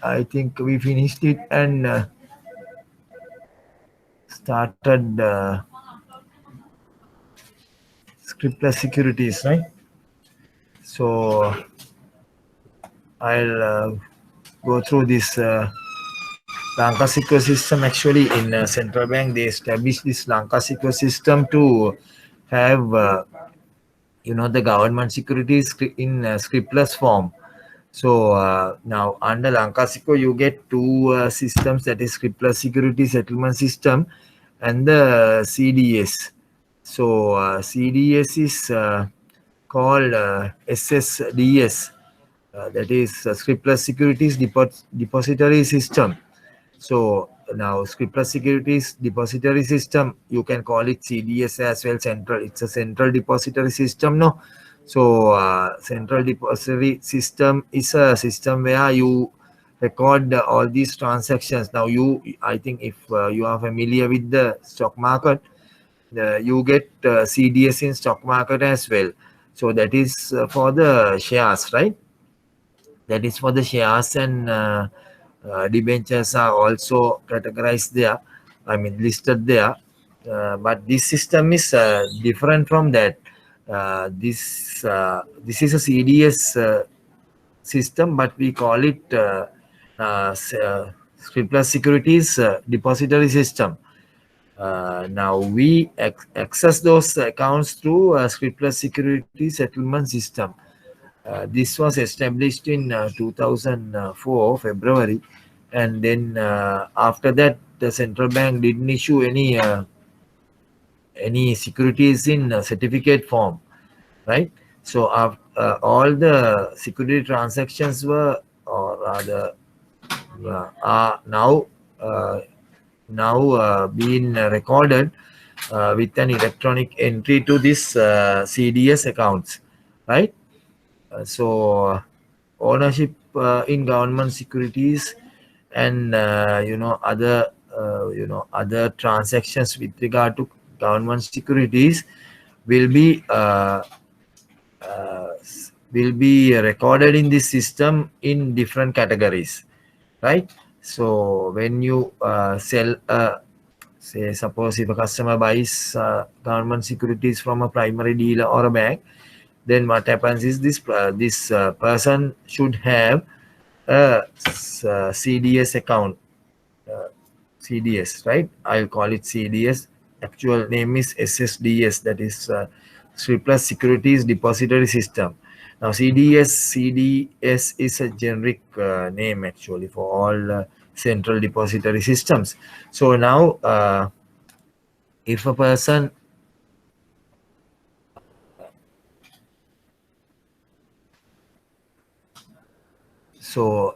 I think we finished it and started scriptless securities, right? So I'll go through this Lanka Secure system. Actually, in central bank, they established this Lanka Secure system to have the government securities in scriptless form. So now under Lanka Secure, you get two systems, that is scriptless security settlement system and the CDS. So CDS is called SSDS, that is scriptless securities depository system. So now scriptless securities depository system, you can call it CDS as well. Central, it's a central depository system, no? So central depository system is a system where you record all these transactions. Now I think if you are familiar with the stock market, you get CDS in stock market as well. So that is for the shares, right? That is for the shares, and debentures are also categorized there. I mean listed there. But this system is different from that. This is a CDS system, but we call it scriptless securities depository system. Now we access those accounts through scriptless security settlement system. This was established in 2004 February, and then after that the central bank didn't issue any securities in certificate form, right? So all the security transactions were, or rather are uh, now being recorded with an electronic entry to this CDS accounts, right? So ownership in government securities and other transactions with regard to government securities will be uh, will be recorded in this system in different categories, right? So when you sell say, suppose if a customer buys government securities from a primary dealer or a bank, then what happens is this person should have a CDS account, uh, CDS, right? I'll call it CDS. Actual name is SSDS, that is Scriptless Securities Depository System. Now CDS is a generic name actually for all central depository systems. So now if a person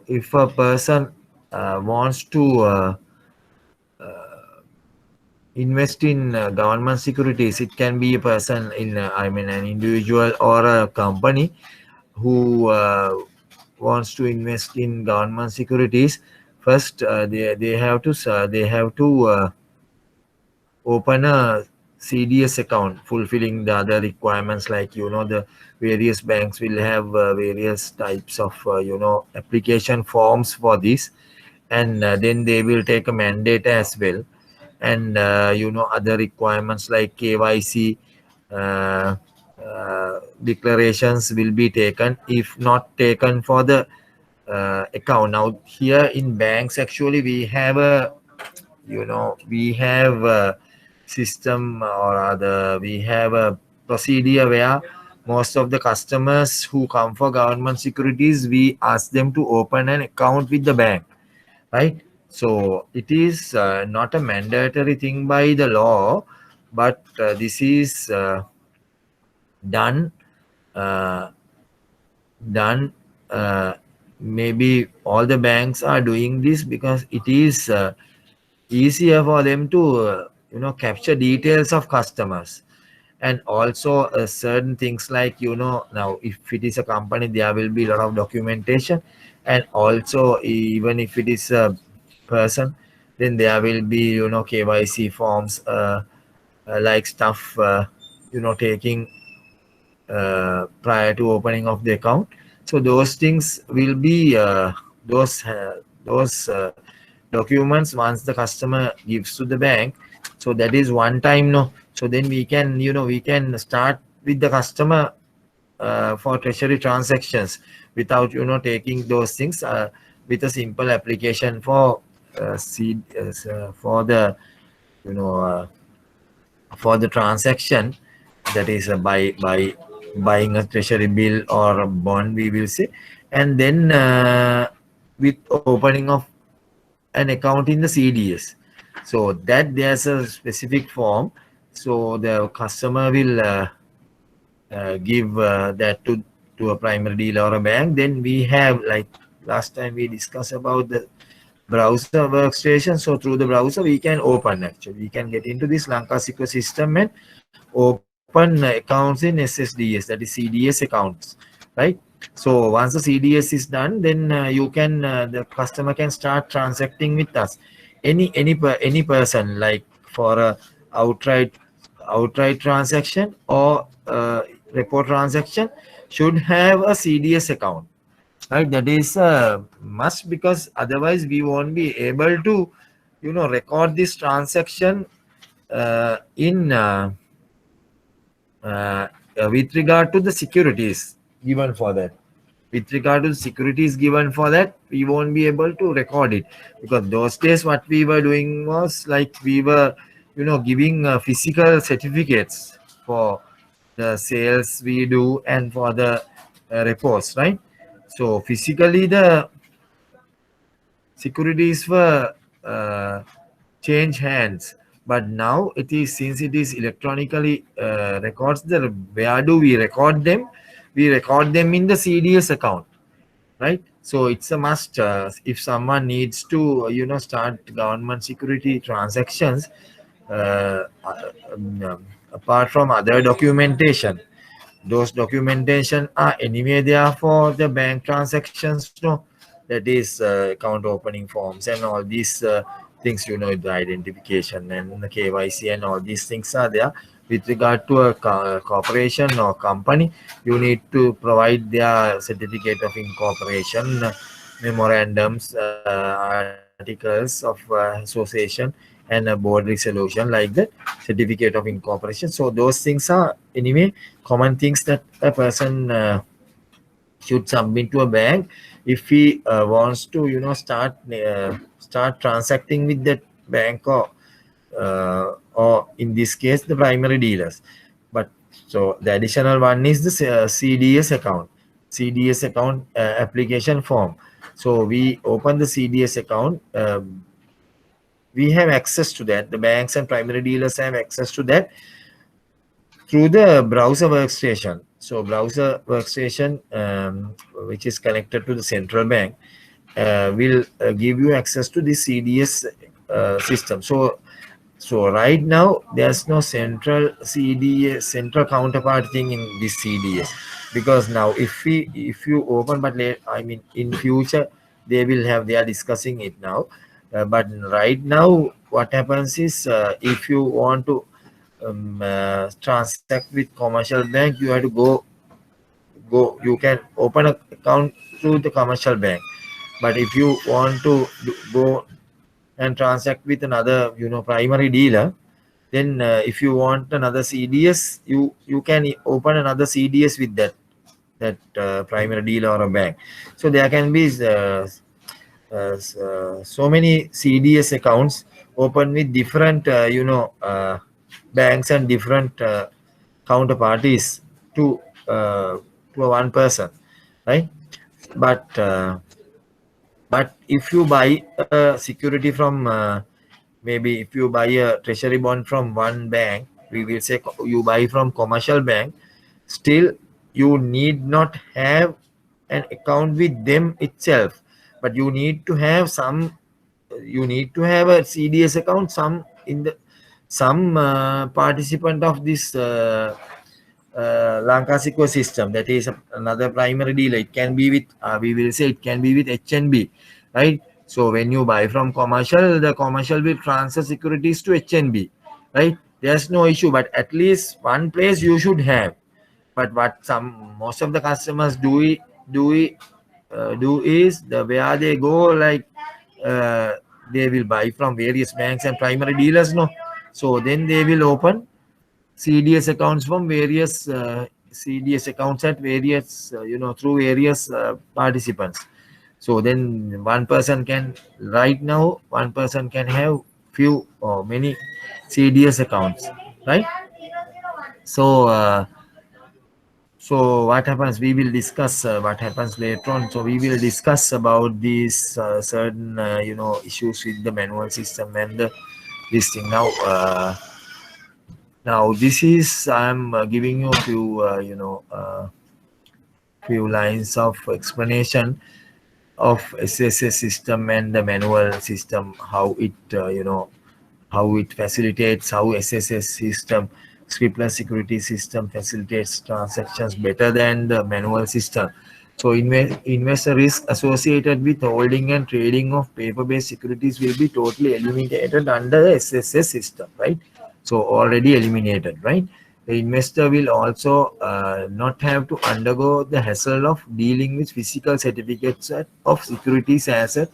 if a person wants to invest in government securities, it can be a person in I mean an individual or a company who wants to invest in government securities. First they have to open a CDS account, fulfilling the other requirements, like the various banks will have various types of application forms for this, and then they will take a mandate as well, and other requirements like KYC declarations will be taken. If not taken for the account, now here in banks actually we have a system, or rather we have a procedure where most of the customers who come for government securities, we ask them to open an account with the bank, right? So it is not a mandatory thing by the law, but this is done uh, done maybe all the banks are doing this because it is easier for them to capture details of customers, and also certain things like now if it is a company, there will be a lot of documentation, and also even if it is a person, then there will be KYC forms, like stuff taking prior to opening of the account. So those things will be documents once the customer gives to the bank. So that is one time, no. So then we can, we can start with the customer for treasury transactions without, taking those things, with a simple application for for the, you know uh, for the transaction, that is by buying a treasury bill or a bond, we will say. And then with opening of an account in the CDS, so that there's a specific form. So the customer will give that to a primary dealer or a bank. Then we have, like last time we discussed about the browser workstation. So through the browser we can open, actually we can get into this Lanka Secure system and open accounts in SSDS, that is CDS accounts, right? So once the CDS is done, then you can the customer can start transacting with us, any person, like for a outright transaction or report transaction, should have a CDS account, right? That is a must, because otherwise we won't be able to, record this transaction in with regard to the securities given for that. With regard to the securities given for that, we won't be able to record it, because those days what we were doing was, like, we were, giving physical certificates for the sales we do and for the reports, right? So physically the securities were change hands, but now it is, since it is electronically records, the where do we record them? We record them in the CDS account, right? So it's a must. If someone needs to, start government security transactions, apart from other documentation, those documentation are anyway there for the bank transactions, no? That is account opening forms and all these things, the identification and the KYC and all these things are there. With regard to a corporation or company, you need to provide their certificate of incorporation, memorandums, articles of association, and a board resolution, like that, certificate of incorporation. So those things are anyway common things that a person should submit to a bank if he wants to, start transacting with that bank, or in this case the primary dealers. But so the additional one is the CDS account application form. So we open the CDS account. We have access to that. The banks and primary dealers have access to that through the browser workstation. So browser workstation, which is connected to the central bank, will give you access to the CDS system. So right now there's no central CDS, central counterpart thing in this CDS, because now if you open, but I mean in future they will have, they are discussing it now. But right now what happens is, if you want to transact with commercial bank, you have to you can open an account through the commercial bank. But if you want to go and transact with another, primary dealer, then if you want another CDS, you can open another CDS with that primary dealer or a bank. So there can be so many CDS accounts open with different banks and different counterparties to a one person, right? But if you buy a security from maybe if you buy a treasury bond from one bank, we will say you buy from commercial bank, still you need not have an account with them itself, but you need to have a CDS account, some participant of this Lanka Secure system, that is another primary dealer. It can be with we will say it can be with HNB, right? So when you buy from commercial, the commercial will transfer securities to HNB, right? There's no issue, but at least one place you should have. But what most of the customers do do is where they go, like they will buy from various banks and primary dealers, no. So then they will open CDS accounts from various CDS accounts at various through various participants. So then one person can, right now one person can have few or many CDS accounts, right? So so what happens, we will discuss what happens later on. So we will discuss about these certain issues with the manual system and this thing. Now this is, I'm giving you a few few lines of explanation of SSS system and the manual system, how it how it facilitates, how SSS system, scriptless security system, facilitates transactions better than the manual system. So investor risk associated with holding and trading of paper-based securities will be totally eliminated under the SSS system, right? So already eliminated, right? The investor will also not have to undergo the hassle of dealing with physical certificates of securities as a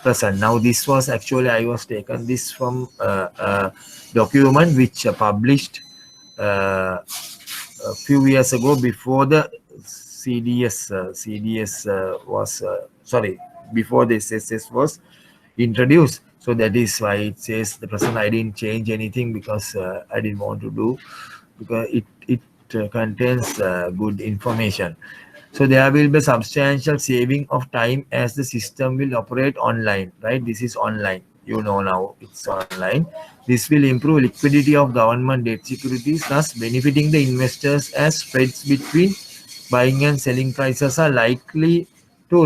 present. Now, this was actually, I was taken this from a document which published a few years ago, before the CDS was sorry, before the SSS was introduced. So that is why it says the present. I didn't change anything because I didn't want to do, because it contains good information. So there will be substantial saving of time as the system will operate online, right? This is online. You know, now it's online. This will improve liquidity of government debt securities, thus benefiting the investors, as spreads between buying and selling prices are likely to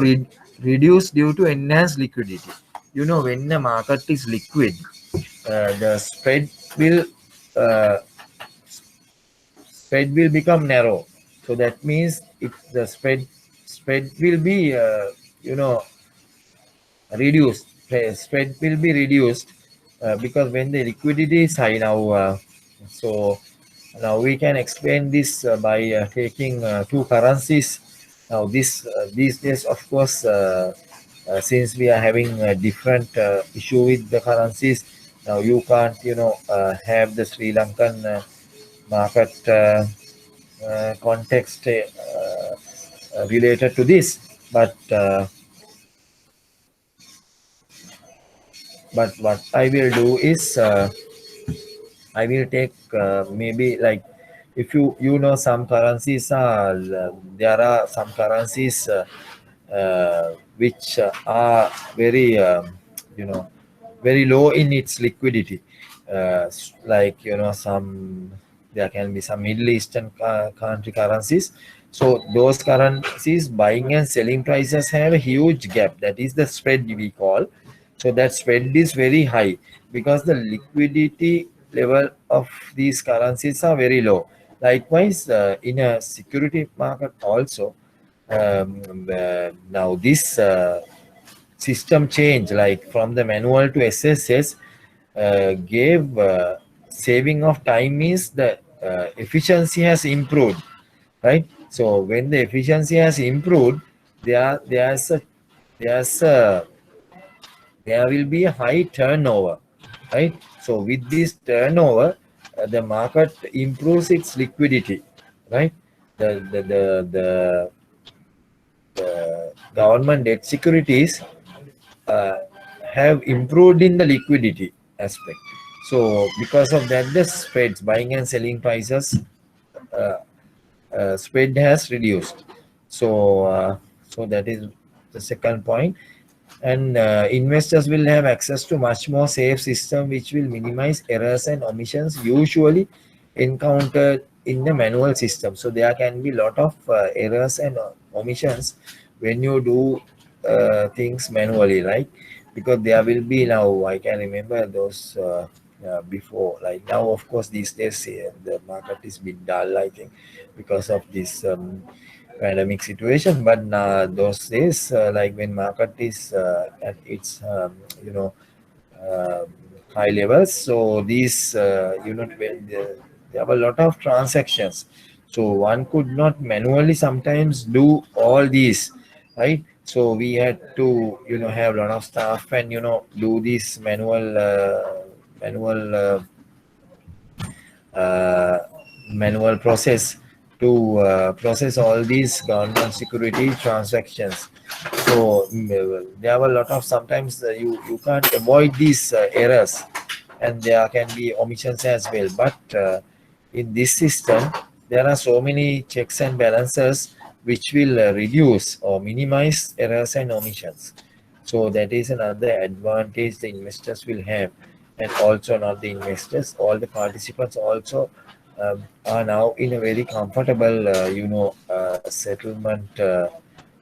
reduce due to enhanced liquidity. You know, when the market is liquid, the uh, spread will become narrow. So that means if the spread will be reduced. Spread will be reduced because when the liquidity is high now. So now we can explain this by taking two currencies. Now these days, of course, since we are having a different issue with the currencies, now you can't have the Sri Lankan market context related to this, but what I will do is I will take maybe, like, if some currencies are there are some currencies which are very very low in its liquidity, like some, there can be some Middle Eastern country currencies. So those currencies buying and selling prices have a huge gap, that is the spread we call. So that spread is very high because the liquidity level of these currencies are very low. Likewise, in a security market also, now this system change, like from the manual to SSS, gave saving of time, means the efficiency has improved, right? So when the efficiency has improved, there's a there will be a high turnover, right? So with this turnover, the market improves its liquidity, right? The government debt securities uh, have improved in the liquidity aspect. So because of that, the spreads, buying and selling prices, uh, spread has reduced. So that is the second point. And investors will have access to much more safe system, which will minimize errors and omissions usually encountered in the manual system. So there can be a lot of errors and omissions when you do things manually, right? Because there will be, now I can remember those before, like now of course these days the market is a bit dull, I think, because of this pandemic situation. But those days, like when market is at its uh, high levels, so these when there were a lot of transactions, so one could not manually sometimes do all these, right? So we had to, have a lot of staff and, do this uh, manual process to process all these government security transactions. So there were a lot of sometimes you can't avoid these errors, and there can be omissions as well. But in this system, there are so many checks and balances which will reduce or minimize errors and omissions. So that is another advantage the investors will have, and also not the investors, all the participants also are now in a very comfortable, settlement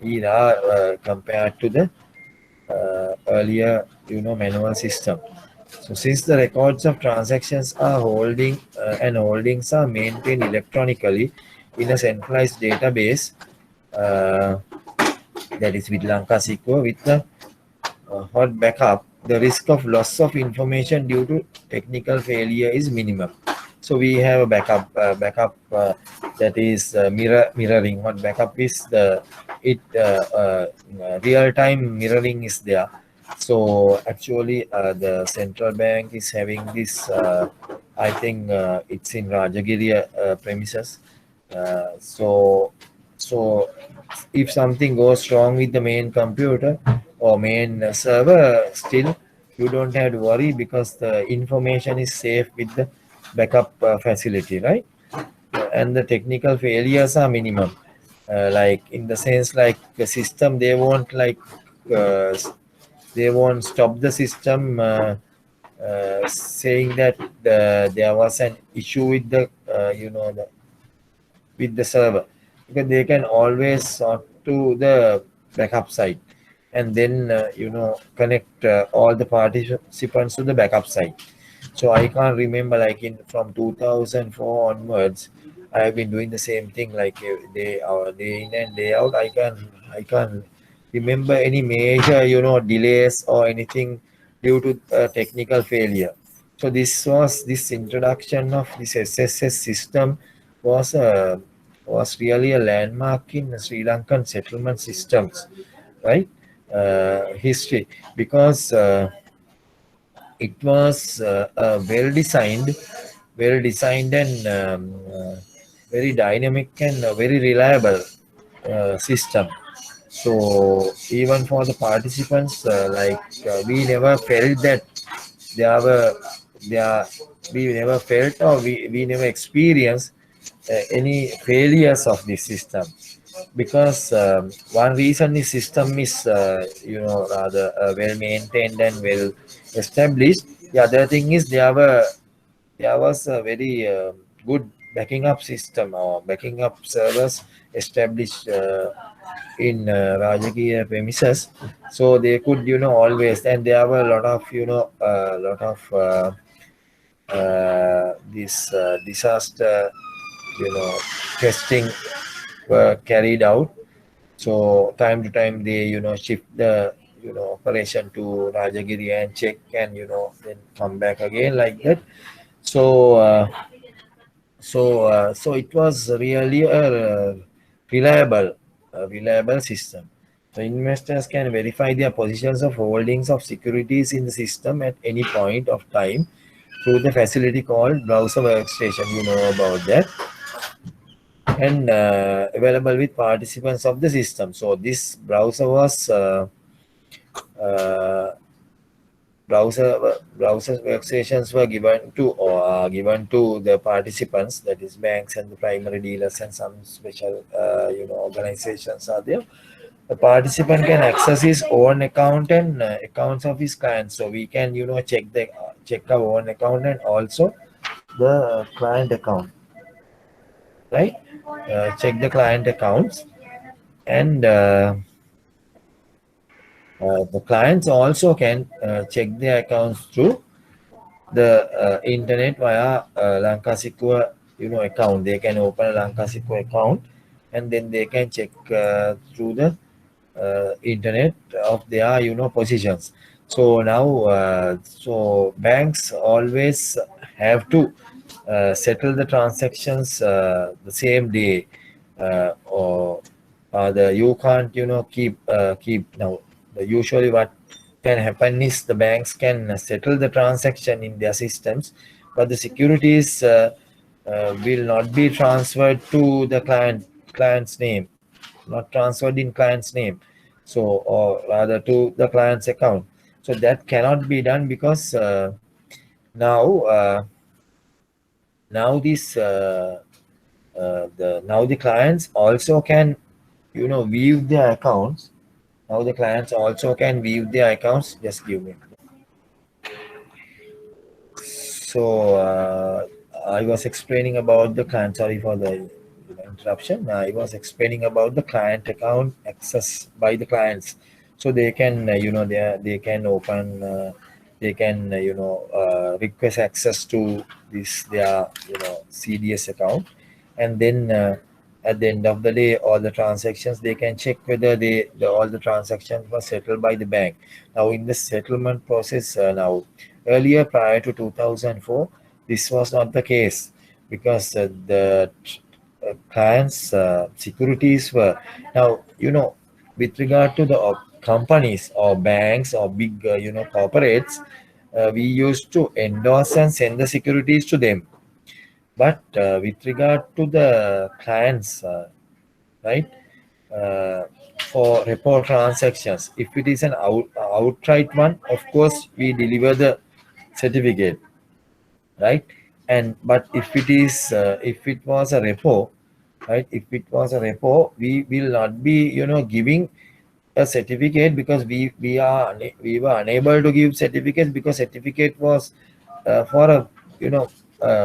era compared to the earlier, manual system. So since the records of transactions are holdings are maintained electronically in a centralized database, uh, that is with Lanka Secure, with the hot backup, the risk of loss of information due to technical failure is minimum. So we have a backup that is mirroring. Hot backup is the it real time mirroring is there. So actually, the central bank is having this. I think it's in Rajagiri premises. So if something goes wrong with the main computer or main server, still you don't have to worry because the information is safe with the backup facility, right? And the technical failures are minimum. Like in the sense, like the system, uh, they won't stop the system saying that there was an issue with the with the server, because they can always sort to the backup side and then connect all the participants to the backup side. So I can't remember, like in from 2004 onwards, I have been doing the same thing, like day in and day out. I can't remember any major delays or anything due to technical failure. So this introduction of this SSS system was a was really a landmark in Sri Lankan settlement systems, right? History, because it was well designed and very dynamic and very reliable system. So even for the participants, we never felt that there were there we never felt or we never experienced any failures of this system, because one reason the system is rather well maintained and well established. The other thing is there was a very good backing up system or backing up servers established in Rajagir premises, so they could always, and there were a lot of this disaster testing were carried out. So time to time they shift the operation to Rajagiri and check and then come back again like that. So so it was really a reliable system. So investors can verify their positions of holdings of securities in the system at any point of time through the facility called browser workstation. You know about that, and available with participants of the system. So this uh, browser workstations were given to or are given to the participants, that is banks and the primary dealers and some special organizations are there. The participant can access his own account and accounts of his clients. So we can check our own account and also the client account, right? Check the client accounts, and the clients also can check their accounts through the internet via Lanka Secure account. They can open a Lanka Secure account, and then they can check through the internet of their positions. So now so banks always have to settle the transactions the same day, or you can't keep now. Usually what can happen is the banks can settle the transaction in their systems, but the securities will not be transferred to the client's name, not transferred in client's name, so or rather to the client's account. So that cannot be done because now now this now the clients also can view their accounts. Now the clients also can view their accounts. Just give me. So I was explaining about the client. Sorry for the interruption. I was explaining about the client account access by the clients, so they can they can open they can request access to this their CDS account, and then at the end of the day, all the transactions they can check whether all the transactions were settled by the bank. Now in the settlement process now. Earlier, prior to 2004, this was not the case because the clients' securities were now, with regard to the companies or banks or big, corporates, we used to endorse and send the securities to them. But with regard to the clients, right, uh, for repo transactions, if it is an outright one, of course, we deliver the certificate, right? And but if it was a repo, right, if it was a repo, we will not be giving a certificate because we were unable to give certificates because certificate was for a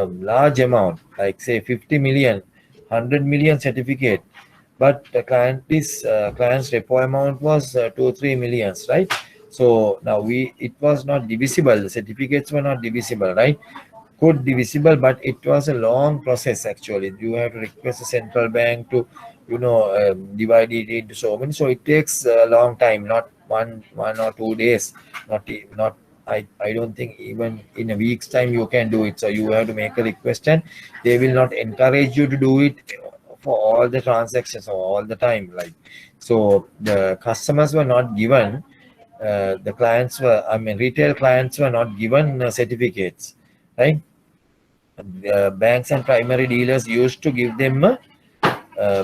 large amount, like say 50 million, 100 million certificate, but the client's repo amount was 2 3 millions, right? So now it was not divisible, the certificates were not divisible, right? Could divisible, but it was a long process. Actually, you have to request the central bank to divide it into so many, so it takes a long time, not one or 2 days, not I don't think even in a week's time you can do it. So you have to make a request, and they will not encourage you to do it for all the transactions or all the time, like. So the customers were not given the clients were, I mean, retail clients were not given certificates, right? Banks and primary dealers used to give them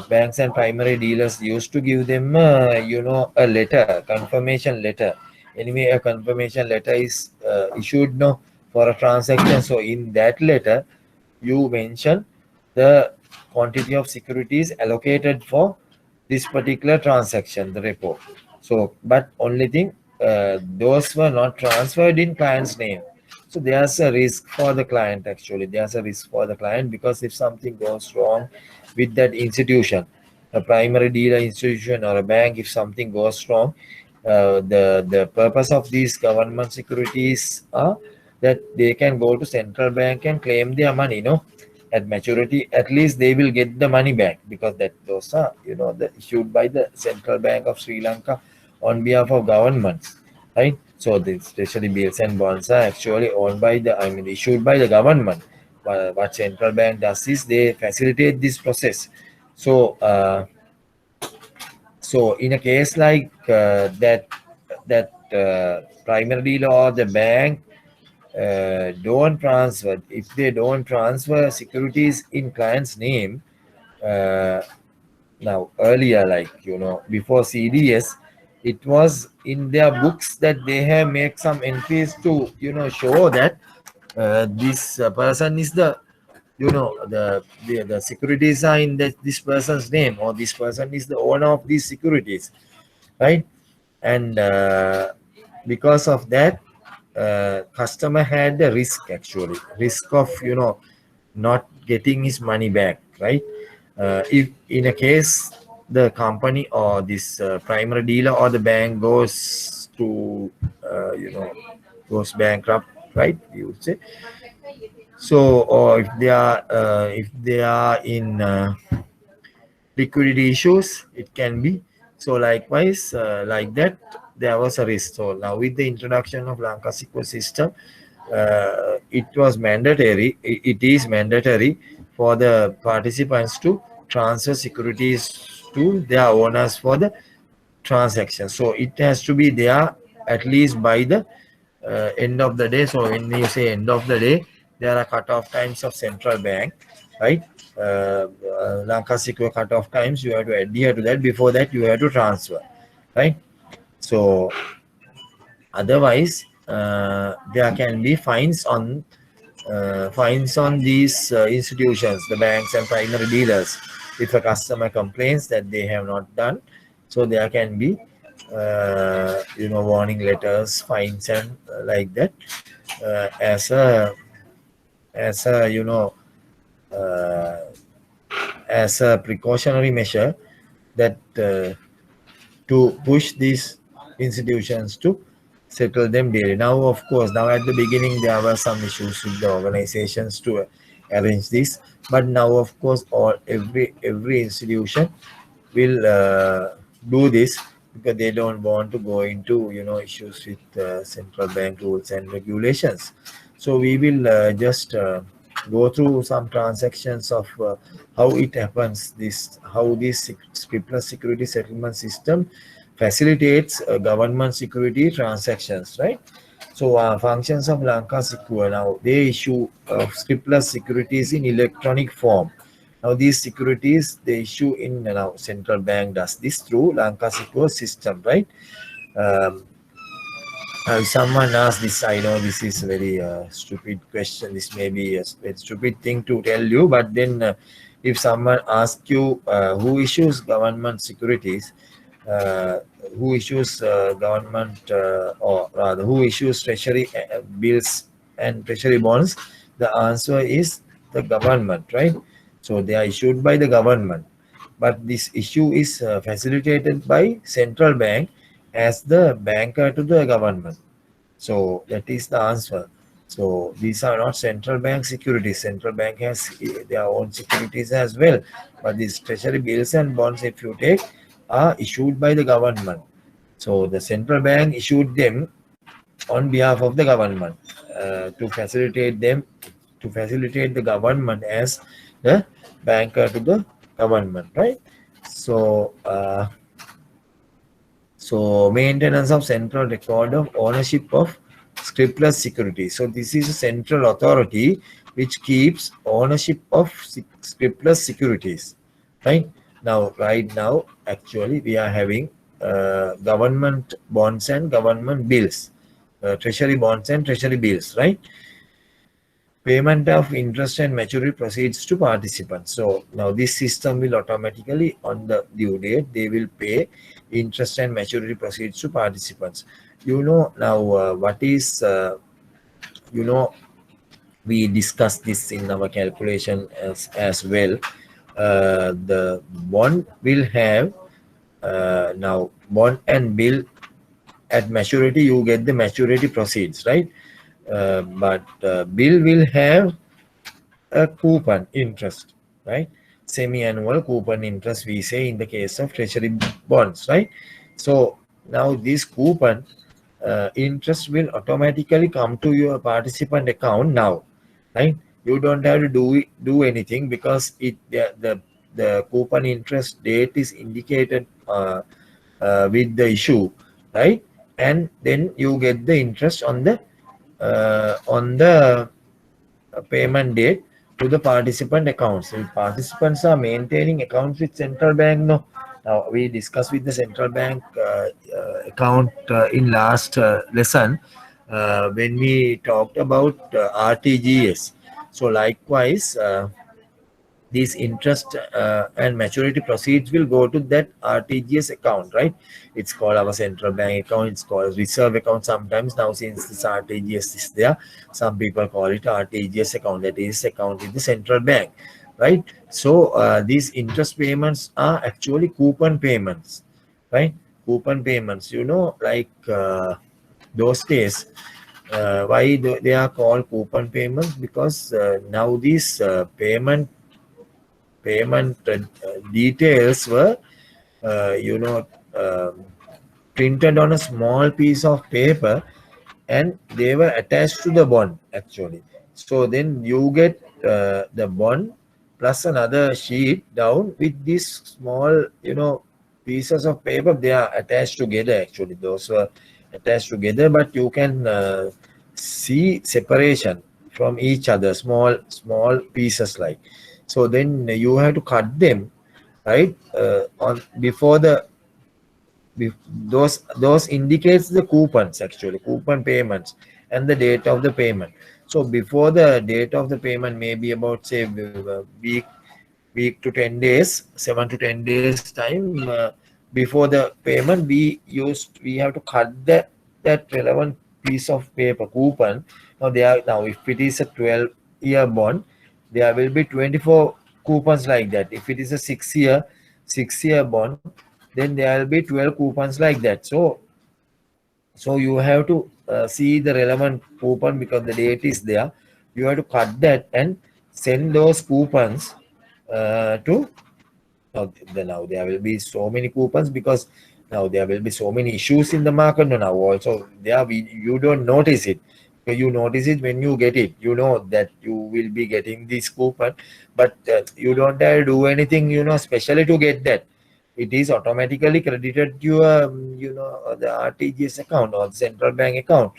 banks and primary dealers used to give them a letter, confirmation letter. Anyway, a confirmation letter is issued no for a transaction. So in that letter you mention the quantity of securities allocated for this particular transaction, the repo. So but only thing, those were not transferred in client's name. So there's a risk for the client. Actually, there's a risk for the client because if something goes wrong with that institution, a primary dealer institution or a bank, if something goes wrong, the purpose of these government securities are that they can go to central bank and claim their money, at maturity. At least they will get the money back because that those are the issued by the Central Bank of Sri Lanka on behalf of governments, right? So the especially bills and bonds are actually owned by issued by the government. What central bank does is they facilitate this process. So so in a case like that primary dealer or the bank don't transfer, if they don't transfer securities in client's name, uh, now earlier, like before CDS, it was in their books that they have make some entries to show that this person is the the securities are in this person's name, or this person is the owner of these securities, right? And because of that, customer had the risk, actually risk of not getting his money back, right? If in a case the company or this primary dealer or the bank goes to goes bankrupt, right, you would say. So or if they are in liquidity issues, it can be. So likewise, like that, there was a risk. So now with the introduction of Lanka SQL system, it was mandatory. It is mandatory for the participants to transfer securities to their owners for the transaction. So it has to be there at least by the end of the day. So when you say end of the day, there are cutoff times of central bank, right? Lanka Secure cutoff times, you have to adhere to that. Before that, you have to transfer, right? So otherwise, there can be fines on these institutions, the banks and primary dealers, if a customer complains that they have not done. So there can be warning letters, fines, and like that, as a uh, as a precautionary measure, that to push these institutions to settle them daily. Now, of course, now at the beginning there were some issues with the organizations to arrange this, but now, of course, every institution will do this, because they don't want to go into issues with central bank rules and regulations. So we will just go through some transactions of how it happens, this how this scriptless security settlement system facilitates government security transactions, right? So functions of Lanka Secure, now they issue scriptless securities in electronic form. Now these securities they issue in, now central bank does this through Lanka Secure system, right? Um, Someone asked this, I know this is a very stupid question. This may be a very stupid thing to tell you, but then if someone asks you who issues government securities, uh, who issues government, or rather who issues treasury bills and treasury bonds, the answer is the government, right? So they are issued by the government, but this issue is facilitated by central bank as the banker to the government. So that is the answer. So these are not central bank securities. Central bank has their own securities as well. But these treasury bills and bonds, if you take, are issued by the government. So the central bank issued them on behalf of the government to facilitate the government as the banker to the government, right? So maintenance of central record of ownership of scriptless securities. So this is a central authority which keeps ownership of scriptless securities. Right now, actually, we are having government bonds and government bills, treasury bonds and treasury bills, right? Payment of interest and maturity proceeds to participants. So now this system will automatically, on the due date, they will pay interest and maturity proceeds to participants. Now what is we discussed this in our calculation as well. The bond will have now bond and bill at maturity, you get the maturity proceeds, right? But bill will have a coupon interest, right? Semi-annual coupon interest, we say in the case of treasury bonds, right? So now this coupon interest will automatically come to your participant account now, right? You don't have to do anything, because the coupon interest date is indicated with the issue, right? And then you get the interest on the payment date to the participant accounts. If participants are maintaining accounts with central bank, no. Now we discussed with the central bank account in last lesson when we talked about RTGS. So likewise, these interest and maturity proceeds will go to that RTGS account, right? It's called our central bank account. It's called reserve account sometimes. Now, since this RTGS is there, some people call it RTGS account. That is account in the central bank, right? So these interest payments are actually coupon payments, right? Coupon payments, like those days. Why they are called coupon payments? Because now these payment details were printed on a small piece of paper, and they were attached to the bond actually. So then you get the bond plus another sheet down with these small, pieces of paper. They are attached together. Actually, those were attached together, but you can see separation from each other, small pieces like. So then you have to cut them, right? On before the those indicates the coupons, actually coupon payments and the date of the payment. So before the date of the payment, maybe about say week to 10 days, 7 to 10 days time before the payment, we have to cut that relevant piece of paper coupon. Now if it is a 12-year bond, there will be 24 coupons like that. If it is a 6-year bond, then there will be 12 coupons like that. So you have to see the relevant coupon because the date is there. You have to cut that and send those coupons to now there will be so many coupons because now there will be so many issues in the market now also. You don't notice it. You notice it when you get it. You know that you will be getting this coupon, but you don't have to do anything, especially to get that. It is automatically credited to your, the RTGS account or the central bank account.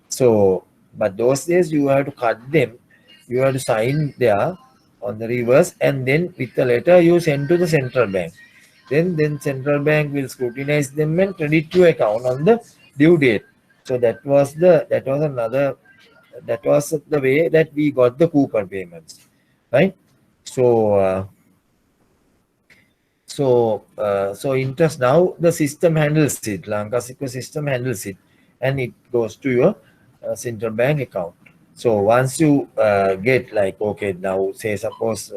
So, but those days you have to cut them. You have to sign there on the reverse, and then with the letter you send to the central bank. Then central bank will scrutinize them and credit your account on the due date. So that was the way that we got the coupon payments, right? So so interest, now the system handles it. Lanka Secure system handles it, and it goes to your central bank account. So once you get like, okay, now say suppose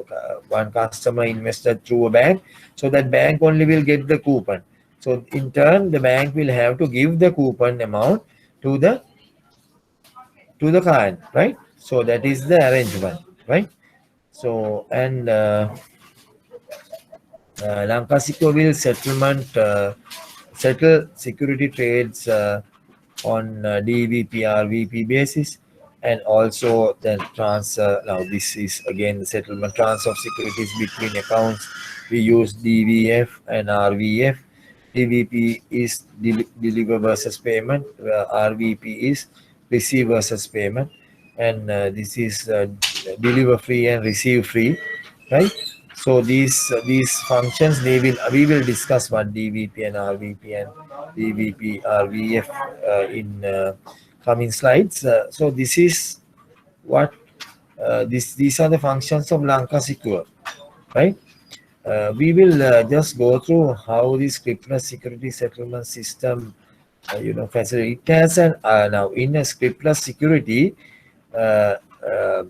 one customer invested through a bank, so that bank only will get the coupon. So in turn, the bank will have to give the coupon amount to the client, right? So that is the arrangement, right? So and Lanka Secure will settle security trades on DVP RVP basis, and also then transfer. Now this is again the settlement transfer of securities between accounts. We use DVF and RVF. DVP is deliver versus payment, RVP is receive versus payment, and this is deliver free and receive free, right? So these functions, we will discuss what DVP and RVP and DVP RVF in coming slides. So this is what these are the functions of Lanka Secure, right? We will just go through how the scriptless security settlement system facility. It has an now in a scriptless security. Uh, uh,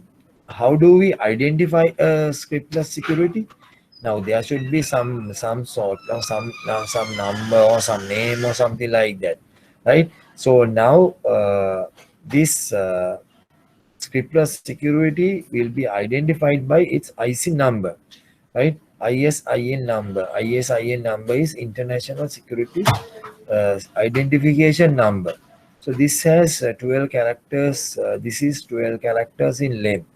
how do we identify a scriptless security? Now there should be some sort of some number or some name or something like that, right? So now this scriptless security will be identified by its IC number, right? ISIN number. ISIN number is International Security Identification Number. So this has 12 characters. This is 12 characters in length,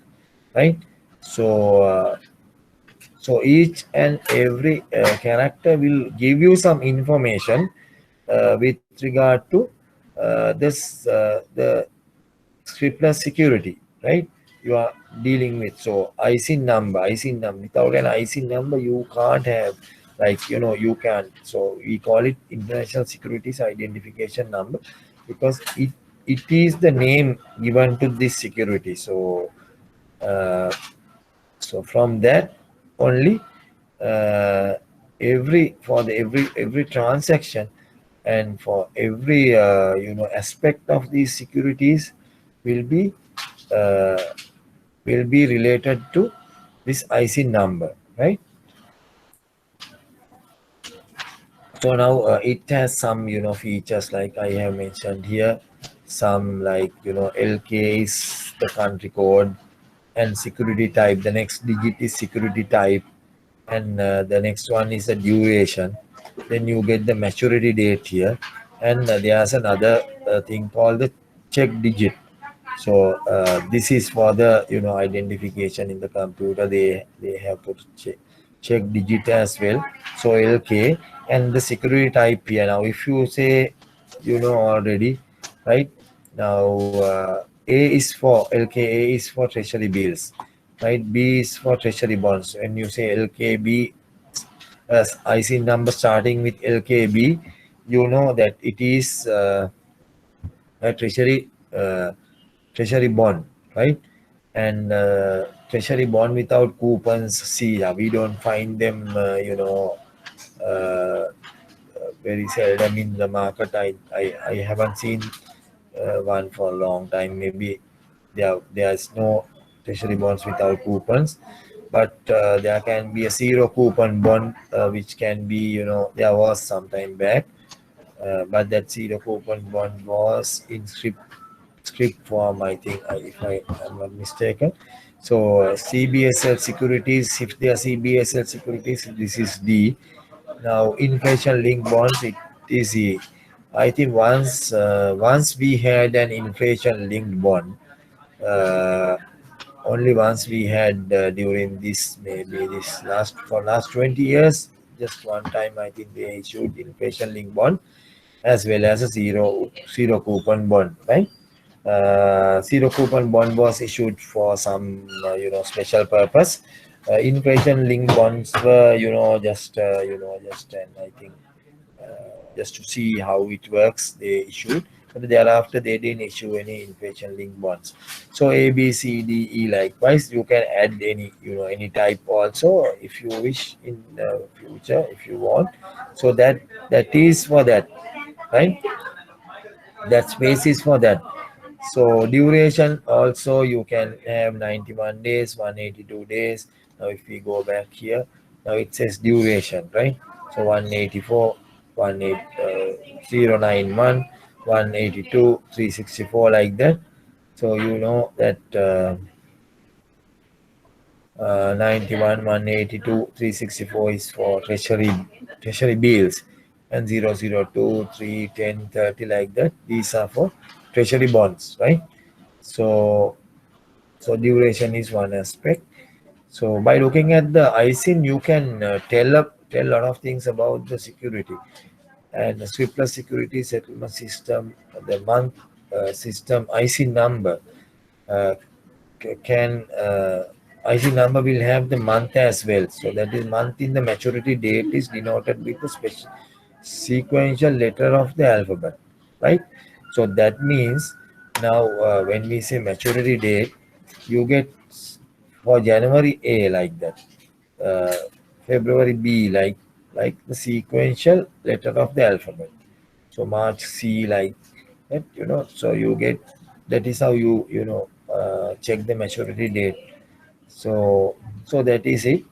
right? So each and every character will give you some information with regard to the scriptless security, right? You are dealing with. So ISIN number. Without an ISIN number, you can't have, like, you can. So we call it International Securities Identification Number because it is the name given to this security. So so from that only, every transaction and for every aspect of these securities will be uh, related to this ISIN number, right? So now it has some features like I have mentioned here. Some like LK is the country code and security type. The next digit is security type, and the next one is the duration. Then you get the maturity date here, and there's another thing called the check digit. So this is for the identification in the computer. They have put check digit as well. So LK and the security type here. Now if you say already, right? Now A is for LKA is for treasury bills, right? B is for treasury bonds. When you say LKB as IC number starting with LKB, you know that it is a treasury bond, right? And treasury bond without coupons, see, we don't find them, uh, very seldom in the market. I haven't seen one for a long time. Maybe there's no treasury bonds without coupons, but there can be a zero coupon bond, which can be, there was some time back, but that zero coupon bond was in script form, I think, if I am not mistaken. So CBSL securities, if they are CBSL securities, this is D. Now inflation linked bonds, it is E. I think once we had an inflation linked bond, uh, only once we had during this, maybe this last 20 years, just one time I think they issued inflation linked bond as well as a zero coupon bond, right? Zero coupon bond was issued for some special purpose. Inflation linked bonds were just, and I think just to see how it works they issued, but thereafter they didn't issue any inflation linked bonds. So A, B, C, D, E, likewise you can add any type also if you wish in the future, if you want. So that is for that, right? That's basis for that. So duration also you can have 91 days, 182 days. Now if we go back here, now it says duration, right? So 184, 091, 182, 364, like that. So you know that 91, 182, 364 is for treasury bills, and 002, 3, 10, 30, like that. These are for treasury bonds, right? So duration is one aspect. So by looking at the ISIN, you can tell a lot of things about the security. And the Swipless security settlement system, the month system ISIN number uh, can IC number will have the month as well. So that is month in the maturity date is denoted with the special sequential letter of the alphabet, right? So that means now when we say maturity date, you get for January A, like that, uh, February B, like the sequential letter of the alphabet. So March C, like that, so you get, that is how you check the maturity date. So that is it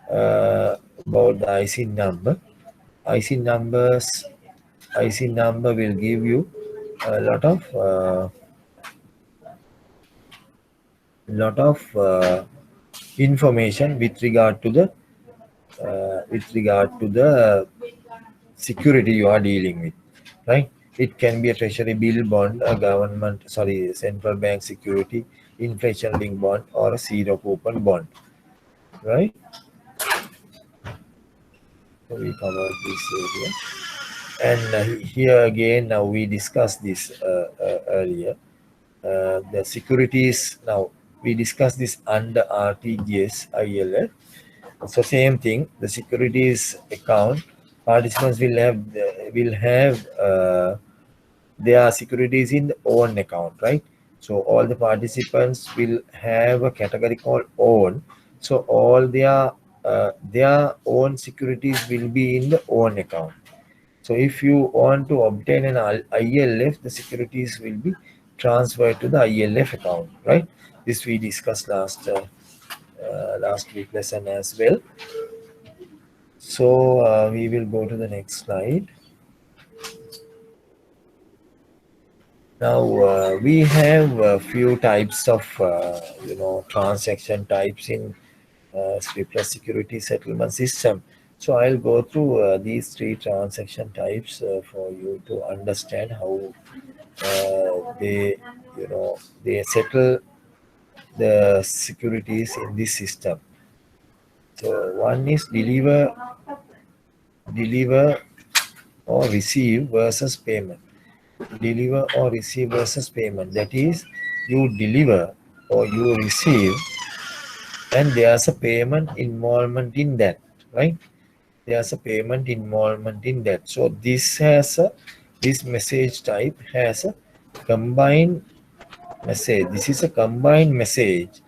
about the IC number. IC numbers, IC number will give you a lot of information with regard to the security you are dealing with, right? It can be a treasury bill bond, a government, sorry, central bank security, inflation linked bond, or a zero coupon bond, right? So we covered this area. And here again, now we discussed this earlier. The securities, now we discussed this under RTGS ILF. So same thing, the securities account participants will have their securities in the own account, right? So all the participants will have a category called own. So all their own securities will be in the own account. So if you want to obtain an ILF, the securities will be transferred to the ILF account, right? This we discussed last week lesson as well. So we will go to the next slide. Now we have a few types of transaction types in Swift security settlement system. So I'll go through these three transaction types for you to understand how they they settle the securities in this system. So one is deliver or receive versus payment. Deliver or receive versus payment. That is, you deliver or you receive, and there's a payment involvement in that, right? There's a payment involvement in that. So this message type has a combined message. This is a combined message,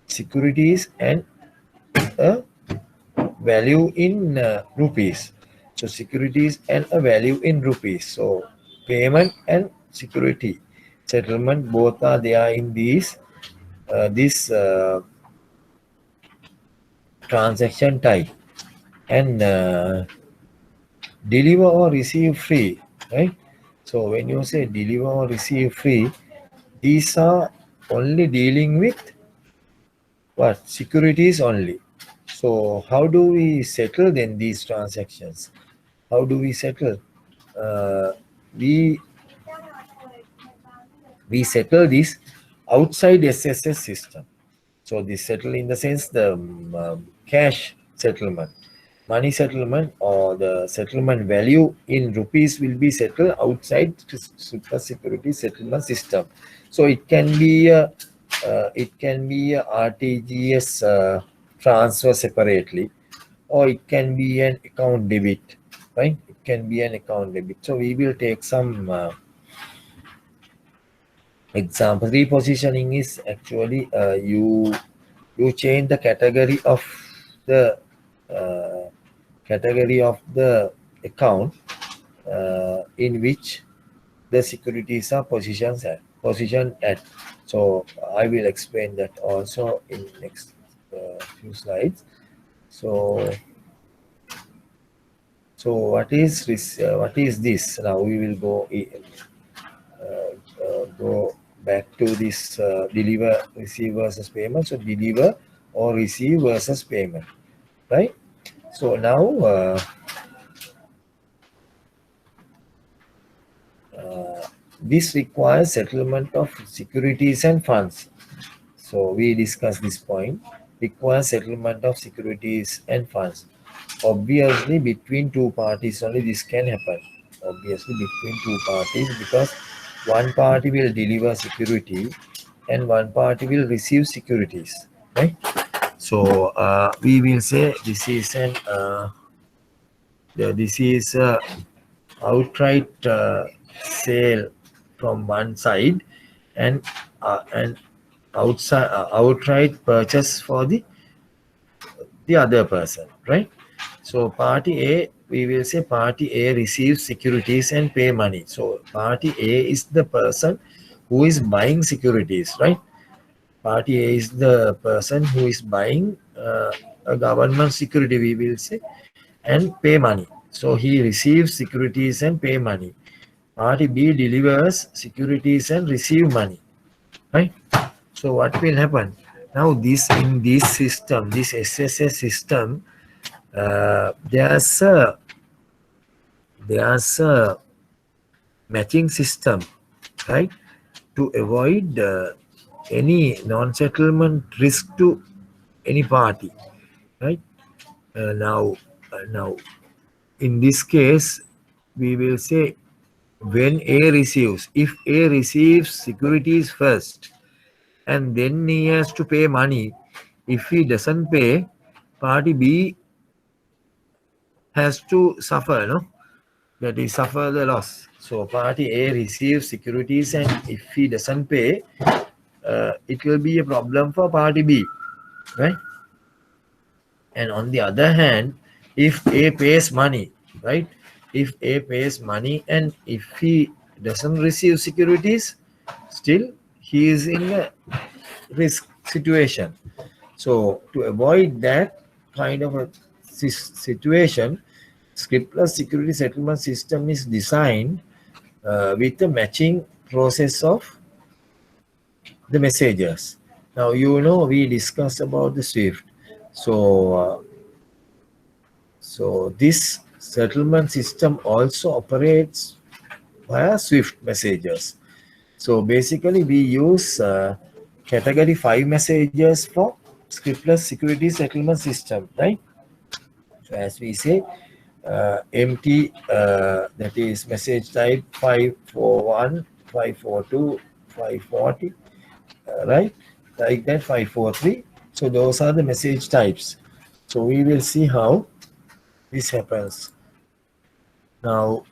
securities and a value in rupees. So securities and a value in rupees. So payment and security settlement both are there in this transaction type. And deliver or receive free, right? So when you say deliver or receive free, these are only dealing with what? Securities only. So how do we settle then these transactions? How do we settle? Uh, we we settle this outside SSS system. So this settle in the sense the cash settlement, money settlement, or the settlement value in rupees will be settled outside super security settlement system. So it can be a RTGS transfer separately, or it can be an account debit, right? It can be an account debit. So we will take some example. Repositioning is actually you change the the uh, category of the account in which the securities are positioned at. So I will explain that also in next few slides. So what is this? Now we will go back to this deliver, receive versus payment. So deliver or receive versus payment, right? So now this requires settlement of securities and funds. So we discussed this point. Requires settlement of securities and funds. Obviously, between two parties only this can happen. Obviously, between two parties, because one party will deliver security and one party will receive securities, right? So we will say this is a outright sale from one side, and outright purchase for the other person, right? So party A, we will say party A receives securities and pay money. So party A is the person who is buying securities, right? Party A is the person who is buying a government security, we will say, and pay money. So he receives securities and pay money. Party B delivers securities and receive money, right? So what will happen? Now in this system, this SSS system, there's a matching system, right? To avoid any non-settlement risk to any party, right? Now, in this case, we will say when if A receives securities first, and then he has to pay money. If he doesn't pay, party B has to suffer, no? That is suffer the loss. So party A receives securities, and if he doesn't pay, it will be a problem for party B, right? And on the other hand, if A pays money, right? If A pays money and if he doesn't receive securities, still he is in a risk situation. So to avoid that kind of a situation, scriptless security settlement system is designed with the matching process of the messages. Now we discussed about the Swift. So this settlement system also operates via Swift messages. So basically we use category 5 messages for scriptless security settlement system, right? So as we say, empty, that is message type 541, 542, 540, right? Like that, 543. So those are the message types. So we will see how this happens. Now,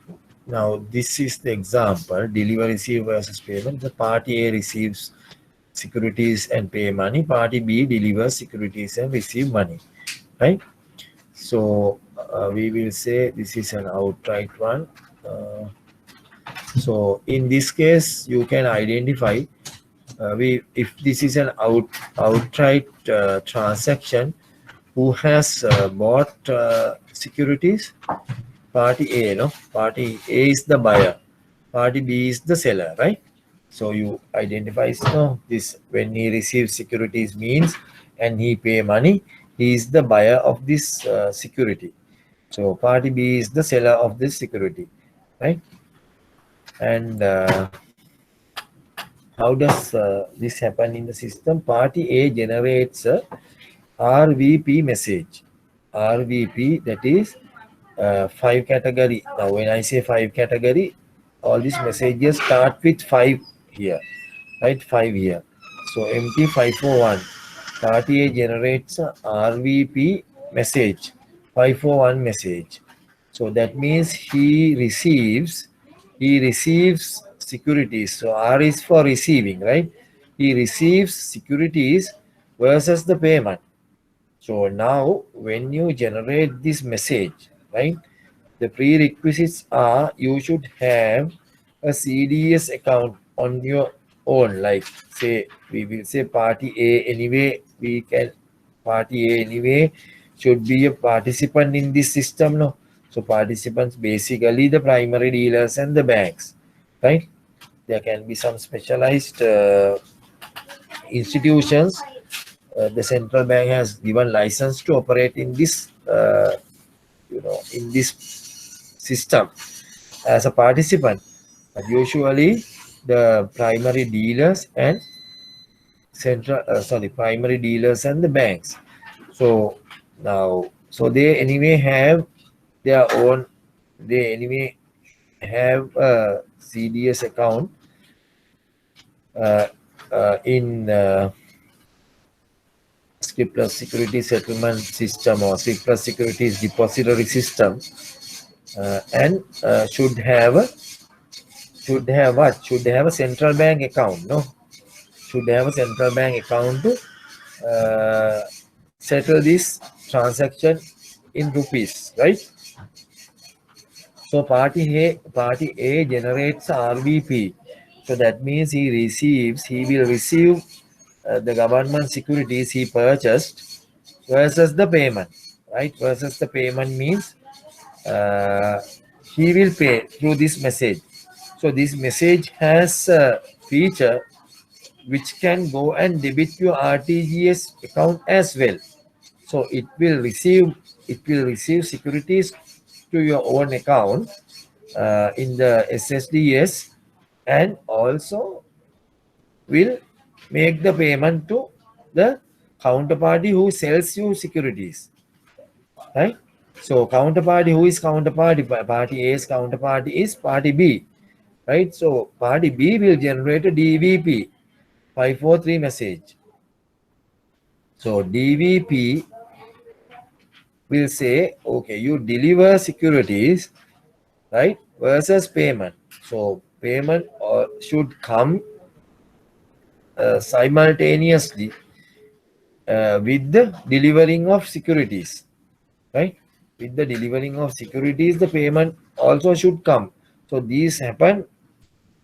this is the example: deliver, receive versus payment. The party A receives securities and pay money. Party B delivers securities and receive money, right? So we will say this is an outright one. So in this case, you can identify if this is an outright transaction, who has bought securities. Party A, no? Party A is the buyer. Party B is the seller, right? So you identify, no, this when he receives securities means and he pay money, he is the buyer of this security. So party B is the seller of this security, right? And how does this happen in the system? Party A generates a RVP message. RVP, that is 5 category. Now when I say 5 category, all these messages start with 5 here, right? 5 here. So MT541, party A generates a RVP message, 541 message. So that means he receives securities. So R is for receiving, right? He receives securities versus the payment. So now when you generate this message, right, the prerequisites are you should have a CDS account on your own. Like say, we will say party A anyway, party A anyway should be a participant in this system, no? So participants basically the primary dealers and the banks, right? There can be some specialized institutions. The central bank has given license to operate in this, in this system as a participant. But usually, the primary dealers and primary dealers and the banks. So now, so they anyway have their own. They anyway have a CDS account in Scriptless Security Settlement System or Scriptless Securities Depository System, and should have what? Should have a central bank account, no? Should have a central bank account to settle this transaction in rupees, right? So party A generates RVP. So that means he will receive the government securities he purchased versus the payment, right? Versus the payment means he will pay through this message. So this message has a feature which can go and debit your RTGS account as well. So it will receive securities to your own account in the SSDS, and also will make the payment to the counterparty who sells you securities, right? So counterparty, who is counterparty? Party A's counterparty is party B, right? So party B will generate a DVP 543 message. So DVP will say, okay, you deliver securities, right, versus payment. So payment should come simultaneously with the delivering of securities, right? With the delivering of securities, the payment also should come. So these happen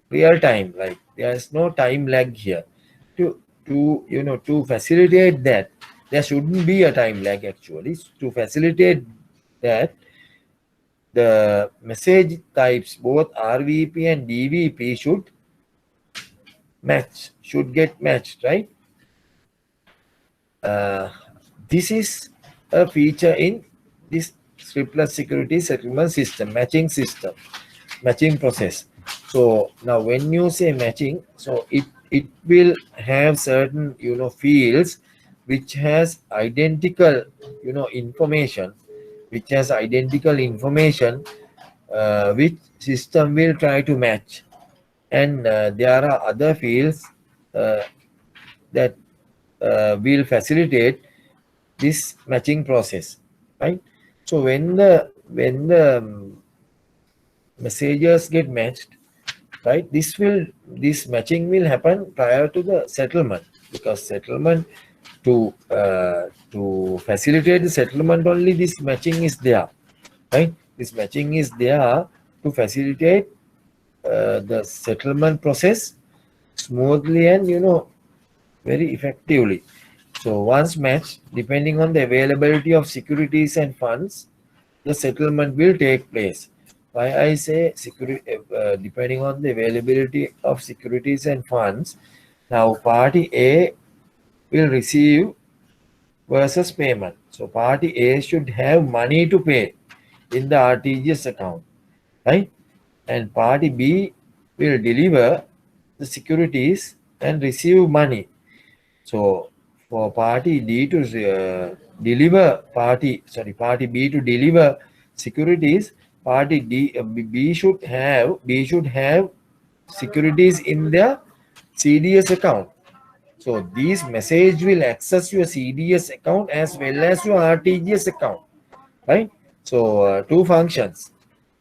real time, like there is no time lag here. To facilitate that, there shouldn't be a time lag actually. To facilitate that, the message types, both RVP and DVP, should get matched, right? This is a feature in this Scriptless Security Settlement System, matching process. So now when you say matching, so it will have certain fields which has identical information, which system will try to match. And there are other fields uh, that will facilitate this matching process, right? So when the messages get matched, right, this matching will happen prior to the settlement, because settlement to facilitate the settlement, only this matching is there, right? This matching is there to facilitate the settlement process smoothly and very effectively. So once matched, depending on the availability of securities and funds, the settlement will take place. Why I say depending on the availability of securities and funds, now party A will receive versus payment. So party A should have money to pay in the RTGS account, right? And party B will deliver the securities and receive money. So for party D to party B to deliver securities, party B should have securities in their CDS account. So these message will access your CDS account as well as your RTGS account, right? So two functions.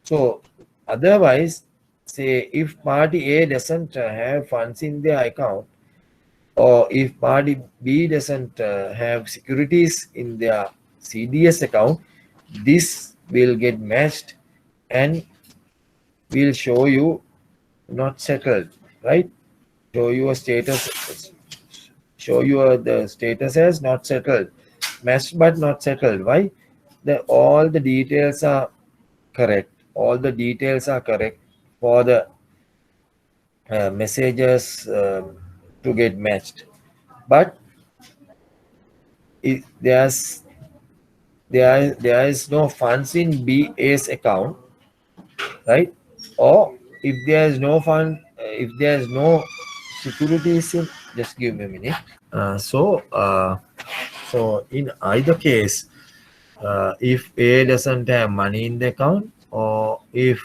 So otherwise, say if party A doesn't have funds in their account, or if party B doesn't have securities in their CDS account, this will get matched and will show you not settled, right? Show your status, the status as not settled, matched but not settled. Why? All the details are correct. All the details are correct for the messages to get matched, but there is no funds in BA's account, right? Or if there is no fund, if there is no securities in, just give me a minute. So in either case, if A doesn't have money in the account, or if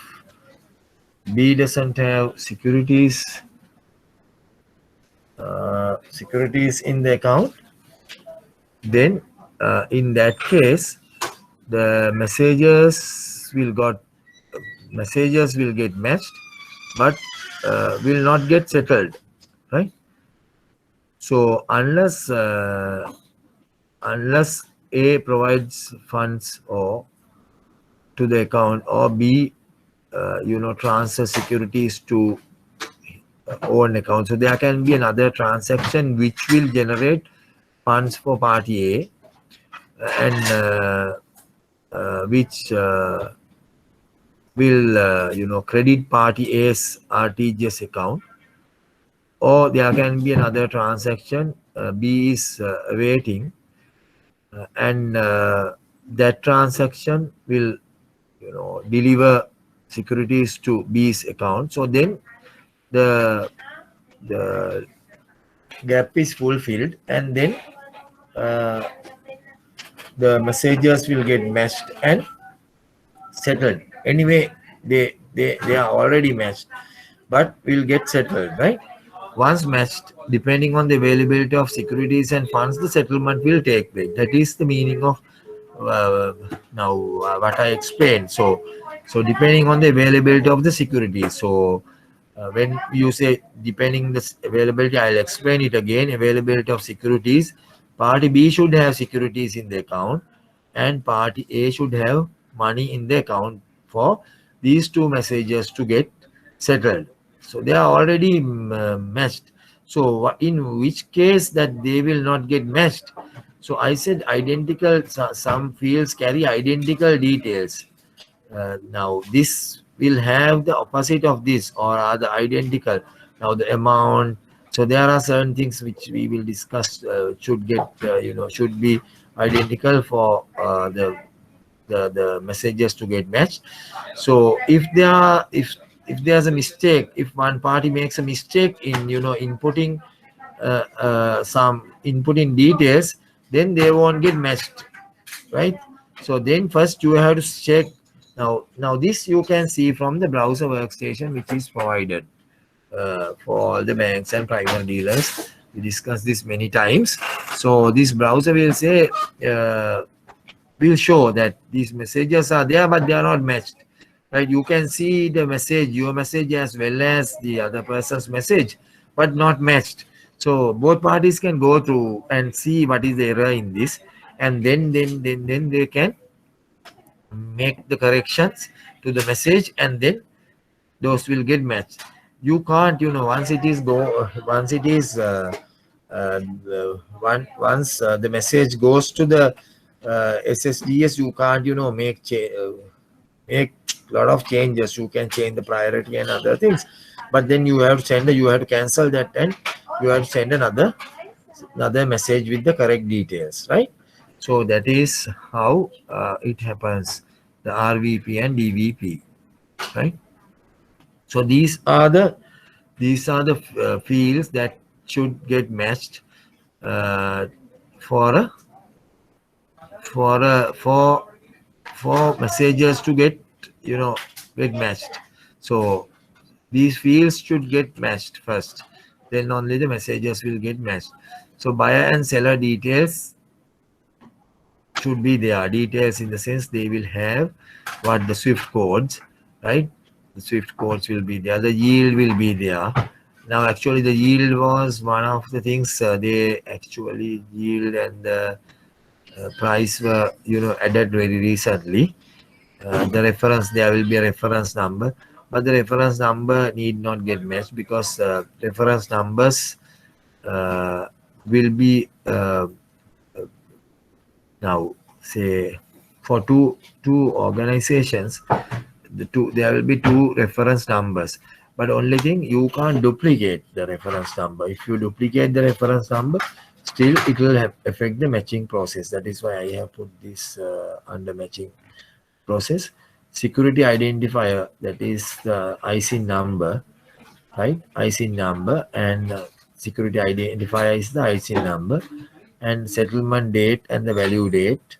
B doesn't have securities in the account, then in that case the messages will get matched, but will not get settled, right? So unless A provides funds or to the account, or B transfer securities to own account, so there can be another transaction which will generate funds for party A, and which will credit party A's RTGS account, or there can be another transaction B is awaiting, and that transaction will deliver securities to B's account. So then the gap is fulfilled, and then the messages will get matched and settled. Anyway, they are already matched, but will get settled, right? Once matched, depending on the availability of securities and funds, the settlement will take place. That is the meaning of now what I explained. So depending on the availability of the securities. So when you say depending the availability, I'll explain it again. Availability of securities, party B should have securities in the account, and party A should have money in the account for these two messages to get settled. So they are already matched. So in which case that they will not get matched? So I said identical, some fields carry identical details. Now this will have the opposite of this, or are the identical. Now the amount. So there are certain things which we will discuss should get should be identical for the messages to get matched. So if if there's a mistake, if one party makes a mistake in inputting some inputting details, then they won't get matched, right? So then first you have to check. Now this you can see from the browser workstation, which is provided for all the banks and private dealers. We discussed this many times. So this browser will say will show that these messages are there, but they are not matched, right? You can see the message, your message, as well as the other person's message, but not matched. So both parties can go through and see what is the error in this, and then they can make the corrections to the message, and then those will get matched. You can't, once it is once it is once the message goes to the SSDS, you can't, make a lot of changes. You can change the priority and other things, but then you have to cancel that, and you have to send another message with the correct details, right? So that is how it happens, the RVP and DVP, right? So these are the fields that should get matched uh, for messages to get get matched. So these fields should get matched first, then only the messages will get matched. So buyer and seller details should be there. Details in the sense they will have what the Swift codes, right? The Swift codes will be there. The yield will be there. Now, actually, the yield was one of the things they actually yield and the price were added very recently. The reference, there will be a reference number, but the reference number need not get matched, because reference numbers will be now, say, for two organizations, there will be two reference numbers, but only thing, you can't duplicate the reference number. If you duplicate the reference number, still it will affect the matching process. That is why I have put this under matching process. Security identifier, that is the IC number, right? IC number, and security identifier is the IC number, and settlement date and the value date,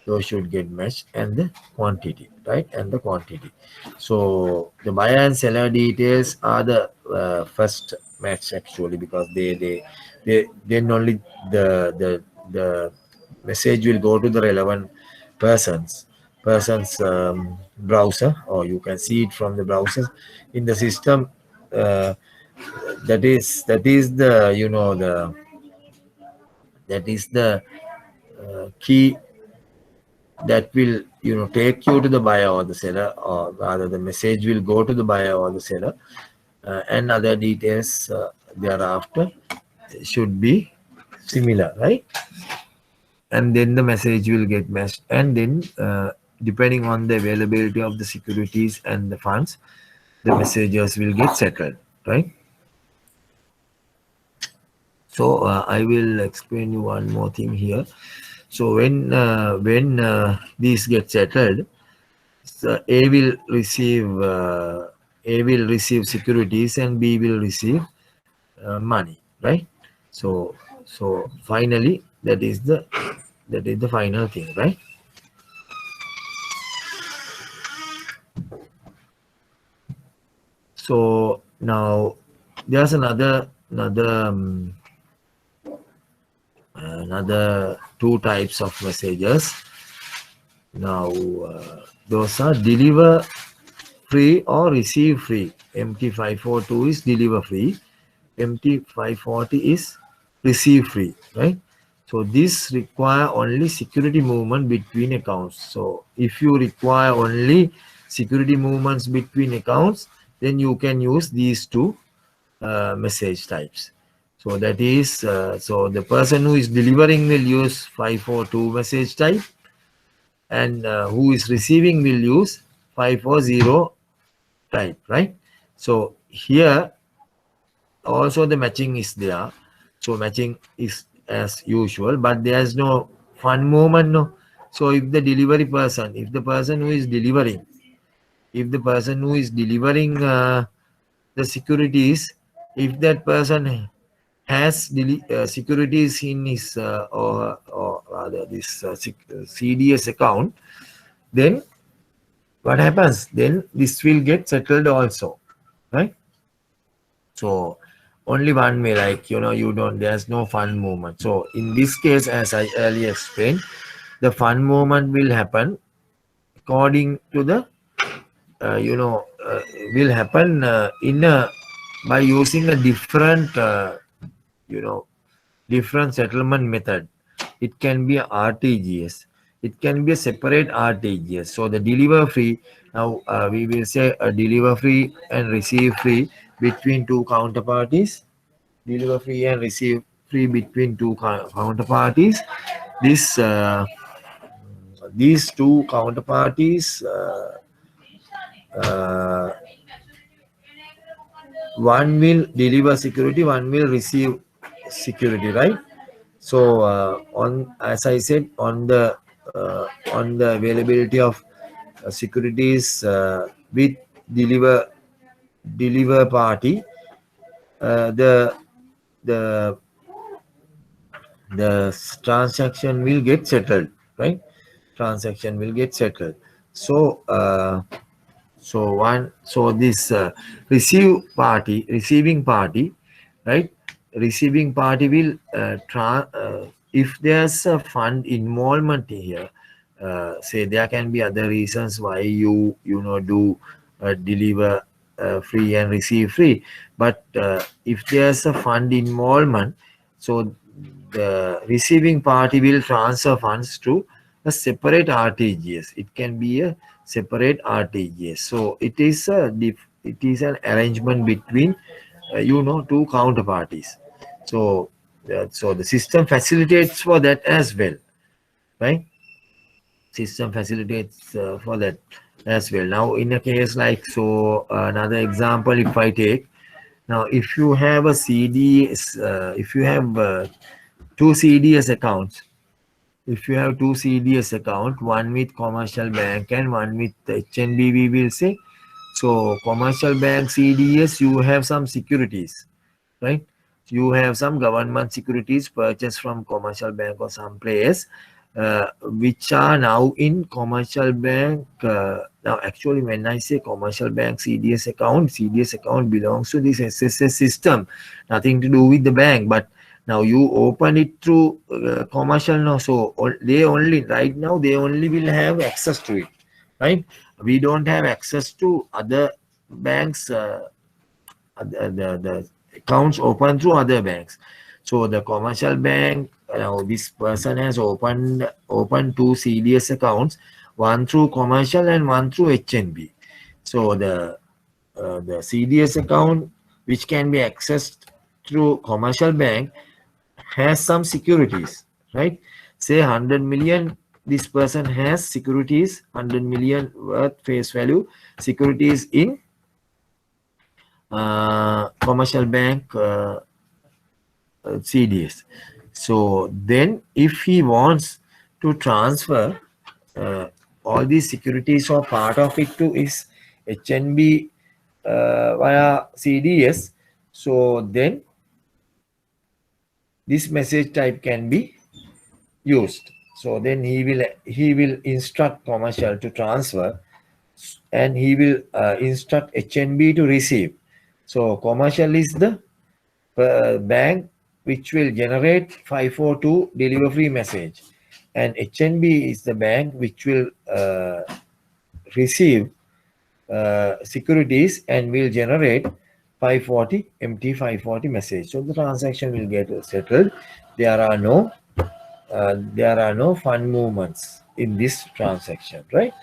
those should get matched, and the quantity, right? And the quantity. So the buyer and seller details are the first match, actually, because they then only the message will go to the relevant person's browser, or you can see it from the browser in the system. That is the that is the key that will take you to the buyer or the seller, or rather the message will go to the buyer or the seller, and other details thereafter should be similar, right? And then the message will get matched, and then depending on the availability of the securities and the funds, the messages will get settled, right? So I will explain you one more thing here. So when these get settled, so A will receive securities, and B will receive money, right? So finally, that is the final thing, right? So now there's another two types of messages. Now those are deliver free or receive free. MT542 is deliver free. MT540 is receive free, right? So this require only security movement between accounts. So if you require only security movements between accounts, then you can use these two message types. So that is, so the person who is delivering will use 542 message type, and who is receiving will use 540 type, right? So here also the matching is there. So matching is as usual, but there's no fund movement, no. So if the person who is delivering if the person who is delivering the securities, if that person has securities in his or rather this CDS account, then what happens? Then this will get settled also, right? So only one way, like you don't. There's no fund movement. So in this case, as I earlier explained, the fund movement will happen according to the will happen in a by using a different different settlement method. It can be a RTGS. It can be a separate RTGS. So the deliver free, now we will say a deliver free and receive free between two counterparties. Deliver free and receive free between two counterparties. This these two counterparties, one will deliver security, one will receive security, right? So on, as I said, on the availability of securities with deliver party, the the transaction will get settled, right? Transaction will get settled. So so this receiving party, right? Receiving party will if there's a fund involvement here, say there can be other reasons why you do deliver free and receive free, but if there's a fund involvement, so the receiving party will transfer funds to a separate RTGS. It can be a separate RTGS. So it is it is an arrangement between two counterparties. So so the system facilitates for that as well, right? System facilitates for that as well. Now in a case like, so another example, if I take, now if you have a CDS, if you have two CDS accounts, if you have two CDS account, one with commercial bank and one with HNB, we will say. So commercial bank CDS, you have some securities, right? You have some government securities purchased from commercial bank or some place, which are now in commercial bank. Now actually when I say commercial bank CDS account belongs to this SSS system, nothing to do with the bank. But now you open it through commercial now, so they only, right now they only will have access to it, right? We don't have access to other banks, the accounts open through other banks. So the commercial bank, now this person has opened two CDS accounts, one through commercial and one through HNB. So the CDS account, which can be accessed through commercial bank, has some securities, right? Say 100 million, this person has securities, 100 million worth face value securities in commercial bank CDS. So then if he wants to transfer all these securities or part of it to his HNB via CDS, so then this message type can be used. So then he will instruct commercial to transfer, and he will instruct HNB to receive. So commercial is the bank which will generate 542 deliver free message, and HNB is the bank which will receive securities and will generate 540 empty 540 message. So the transaction will get settled. There are no fund movements in this transaction, right?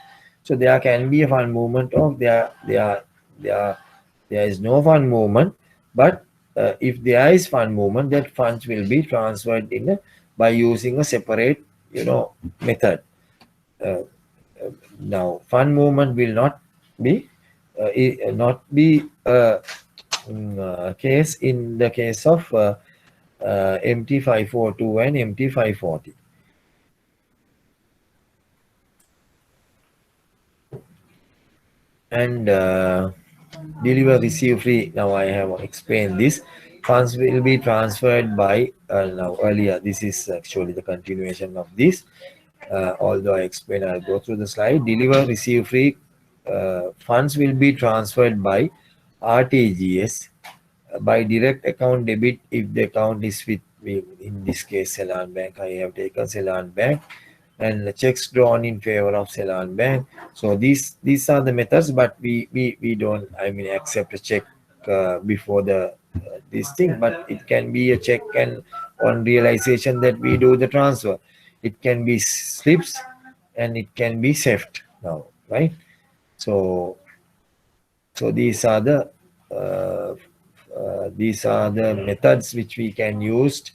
So there can be a fund movement of there is no fund movement, but if there is fund movement, that funds will be transferred by using a separate method. Now fund movement will not be case in the case of MT542 and MT540. and deliver receive free. Now I have explained this. Funds will be transferred by now earlier. This is actually the continuation of this. Although I explain, I'll go through the slide. Deliver receive free. Funds will be transferred by RTGS by direct account debit if the account is with, in this case, Ceylon Bank. I have taken Ceylon Bank, and the checks drawn in favor of Ceylon Bank. So these are the methods, but we don't, I mean, accept a check before the this thing, but it can be a check and on realization that we do the transfer. It can be slips and it can be theft now, right? So these are the methods which we can use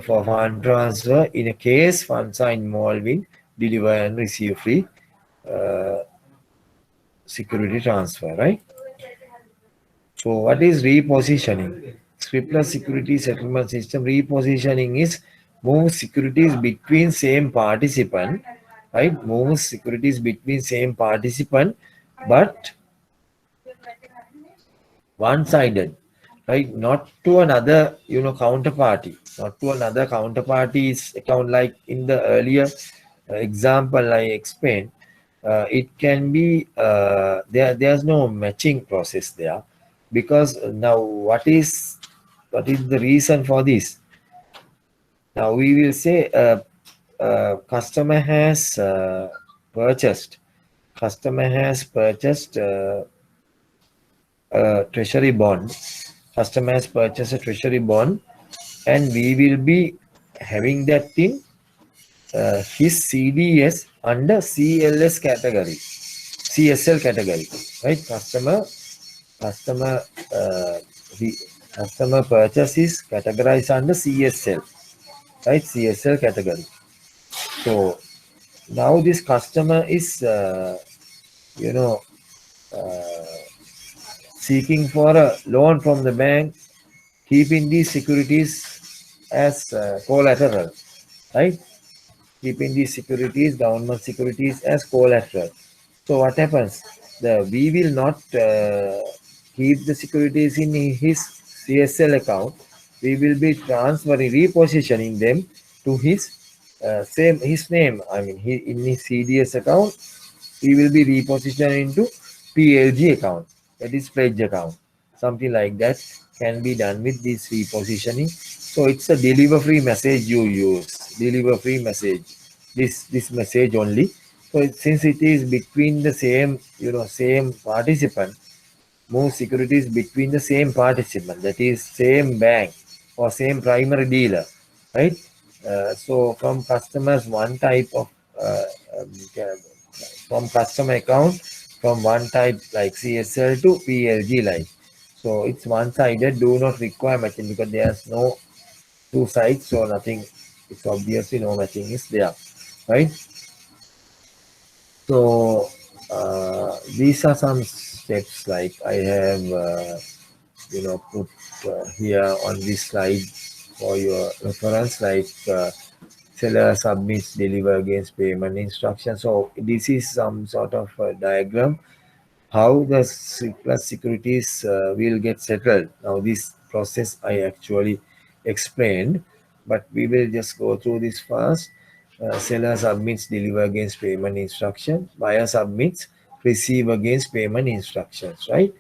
for fund transfer in a case funds are involving deliver and receive free security transfer, right? So what is repositioning? Scriptless security settlement system repositioning is move securities between same participant, right? Move securities between same participant, but one-sided, right? Not to another, counterparty, not to another counterparty's account. Like in the earlier example I explained, it can be there's no matching process there, because now what is the reason for this? Now we will say customer has purchased customer has purchased a treasury bond. Customer has purchased a treasury bond, and we will be having that in his CDS under CLS category, CSL category, right? Customer the customer purchase is categorized under CSL, right? CSL category. So now this customer is you know seeking for a loan from the bank, keeping these securities as collateral, right? Keeping these securities, government securities, as collateral. So what happens? We will not keep the securities in his CSL account. We will be transferring, repositioning them to his name. I mean, in his CDS account, he will be repositioned into PLG account, that is pledge account. Something like that can be done with this repositioning. So it's a deliver free message you use. Deliver free message. This message only. So since it is between the same participant, move securities between the same participant, that is same bank or same primary dealer, right? So from customers one type of um, from customer account from one type like CSL to PLG like. So it's one-sided, do not require matching because there's no two sides, so nothing, it's obviously no matching is there, right? So these are some steps like I have put here on this slide for your reference, like seller submits deliver against payment instruction. So this is some sort of diagram how the plus securities will get settled. Now this process I actually explained, but we will just go through this first. Seller submits deliver against payment instruction. Buyer submits receive against payment instructions, right?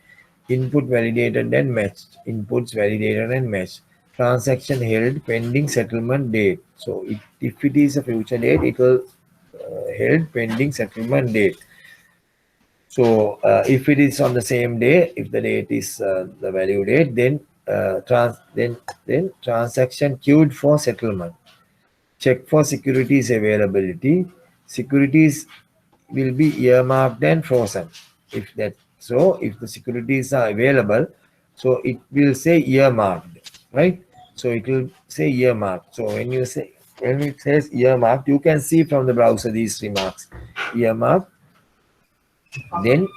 Input validated and matched. Inputs validated and matched. Transaction held pending settlement date. So if it is a future date, it will held pending settlement date. So if it is on the same day, if the date is the value date, then then transaction queued for settlement. Check for securities availability. Securities will be earmarked and frozen. If that so, if the securities are available, so it will say earmarked, right? So it will say earmarked. So when it says earmarked, you can see from the browser these remarks. Earmarked. Then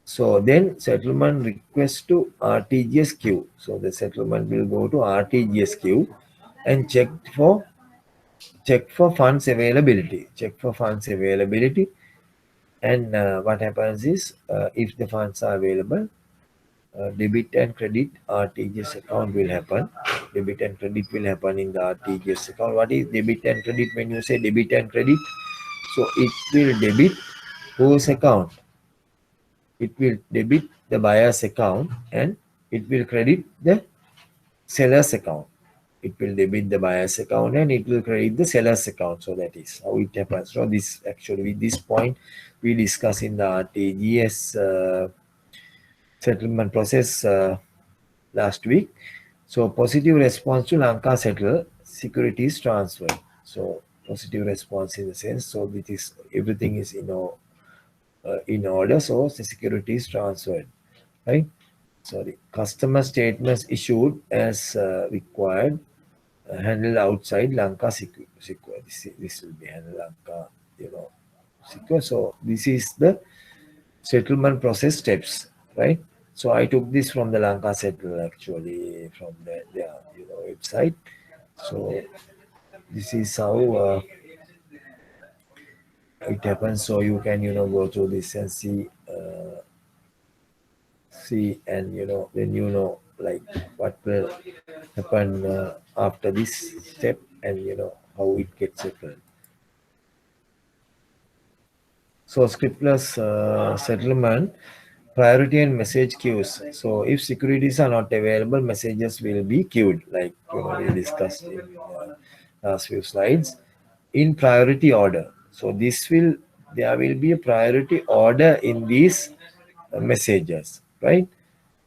so then settlement request to RTGS queue. So the settlement will go to RTGS queue and check for check for funds availability. And what happens is, if the funds are available, debit and credit RTGS account will happen. Debit and credit will happen in the RTGS account. What is debit and credit? When you say debit and credit, so it will debit whose account? It will debit the buyer's account and it will credit the seller's account. It will debit the buyer's account and it will credit the seller's account. So that is how it happens. So this actually, with this point, we discuss in the RTGS settlement process last week. So positive response to Lanka settle, securities transferred. So positive response in the sense, so it is everything is in order, so the securities transferred, right? Sorry, customer statements issued as required, handled outside Lanka secure. This will be handled Lanka, secure. So this is the settlement process steps, right? So I took this from the Lanka Settle, actually, from their website. So this is how it happens. So you can go through this and see and then like what will happen after this step, and how it gets settled. So scriptless settlement, priority and message queues. So if securities are not available, messages will be queued, like we discussed in last few slides, in priority order. So there will be a priority order in these messages, right?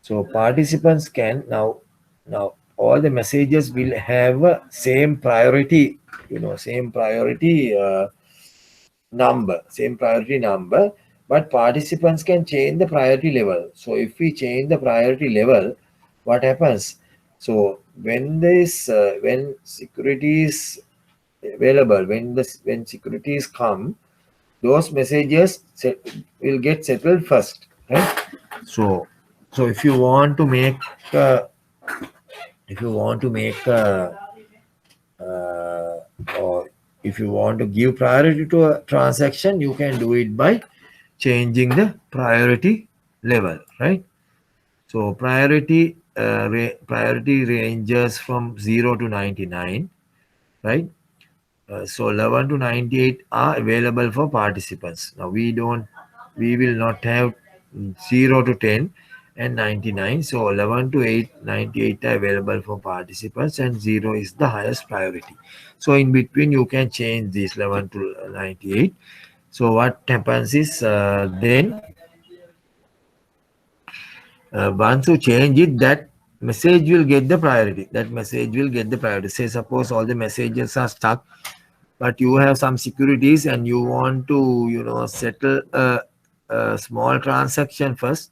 So participants can now all the messages will have a same priority, same priority number, but participants can change the priority level. So if we change the priority level, what happens? So when security is available, when securities come, those messages will get settled first, right? So if you want to make uh, if you want to make or if you want to give priority to a transaction, you can do it by changing the priority level, right? So priority ranges from 0 to 99, right? So 11 to 98 are available for participants. Now we will not have 0 to 10 and 99. So 11 to 98 are available for participants and 0 is the highest priority. So in between you can change this 11 to 98. So what happens is, then once you change it, that message will get the priority. Say suppose all the messages are stuck, but you have some securities and you want to settle a small transaction first,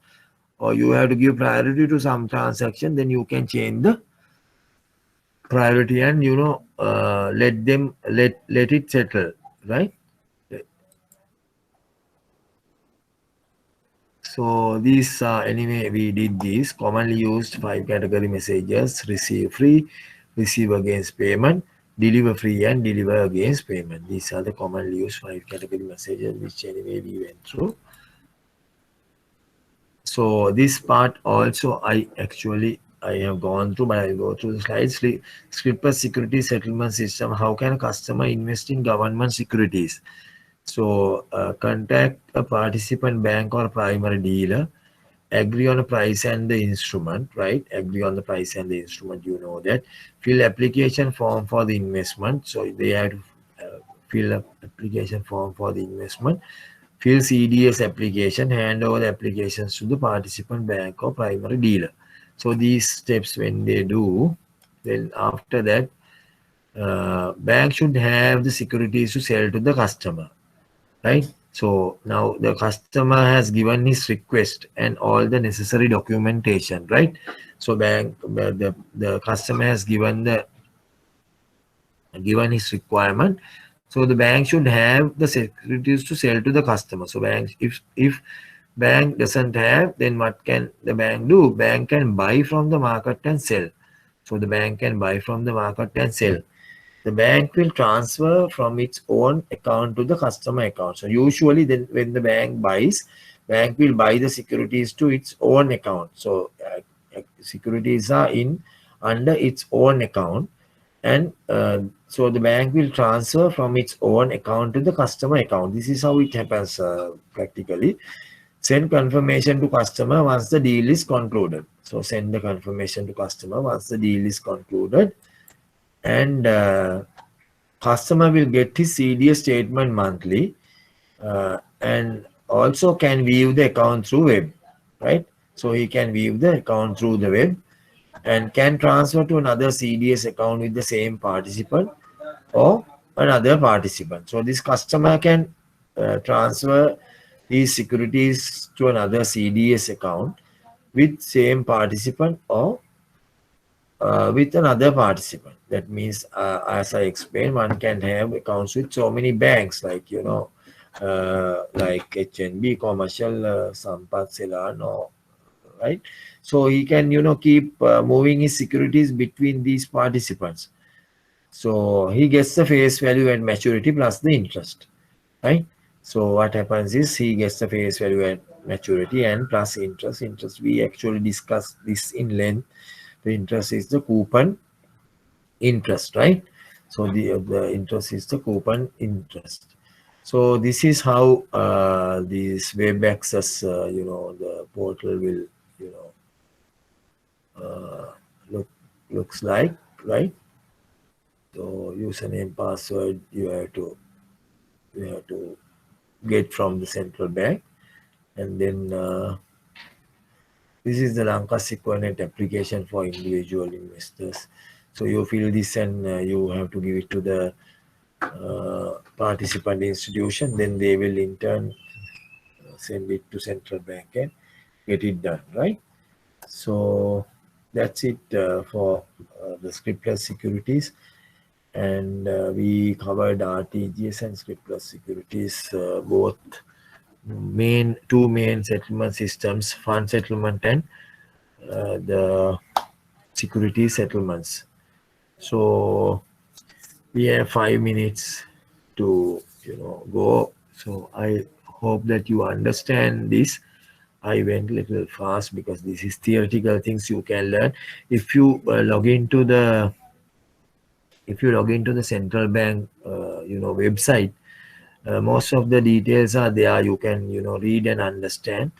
or you have to give priority to some transaction, then you can change the priority and let it settle, right? So these anyway we did these commonly used 5 category messages: receive free, receive against payment, deliver free, and deliver against payment. These are the commonly used 5 category messages which anyway we went through. So this part also I have gone through, but I'll go through the slides. Scripper security settlement system. How can a customer invest in government securities? So contact a participant bank or primary dealer, agree on the price and the instrument, right? Agree on the price and the instrument, that. Fill application form for the investment. So they have to fill up application form for the investment. Fill CDS application, hand over the applications to the participant bank or primary dealer. So these steps when they do, then after that, bank should have the securities to sell to the customer, right? So now the customer has given his request and all the necessary documentation, right? So the customer has given his requirement. So the bank should have the securities to sell to the customer. So if bank doesn't have, then what can the bank do? Bank can buy from the market and sell. So the bank can buy from the market and sell. the bank will transfer from its own account to the customer account. So usually then when the bank buys, bank will buy the securities to its own account. So securities are in under its own account, and so the bank will transfer from its own account to the customer account. This is how it happens practically. Send confirmation to customer once the deal is concluded. So send the confirmation to customer once the deal is concluded, and customer will get his CDS statement monthly, and also can view the account through web, right? So he can view the account through the web and can transfer to another CDS account with the same participant or another participant. So this customer can transfer these securities to another CDS account with same participant or with another participant. That means, as I explained, one can have accounts with so many banks, like like HNB, Commercial, Sampath, Celano, right? So he can keep moving his securities between these participants. So he gets the face value at maturity plus the interest, right? So what happens is he gets the face value at maturity and plus interest. Interest, we actually discussed this in length. The interest is the coupon interest, right? So the interest is the coupon interest. So this is how this web access, the portal will, looks like, right? So username, password, you have to get from the central bank, and then this is the Lanka Sequonet application for individual investors. So you fill this and you have to give it to the participant institution. Then they will in turn send it to central bank and get it done, right? So that's it for the scriptless securities. And we covered RTGS and scriptless securities, both two main settlement systems, fund settlement and the security settlements. So we have 5 minutes to go. So I hope that you understand this. I went a little fast because this is theoretical things you can learn. If you log into the central bank website, most of the details are there. You can read and understand.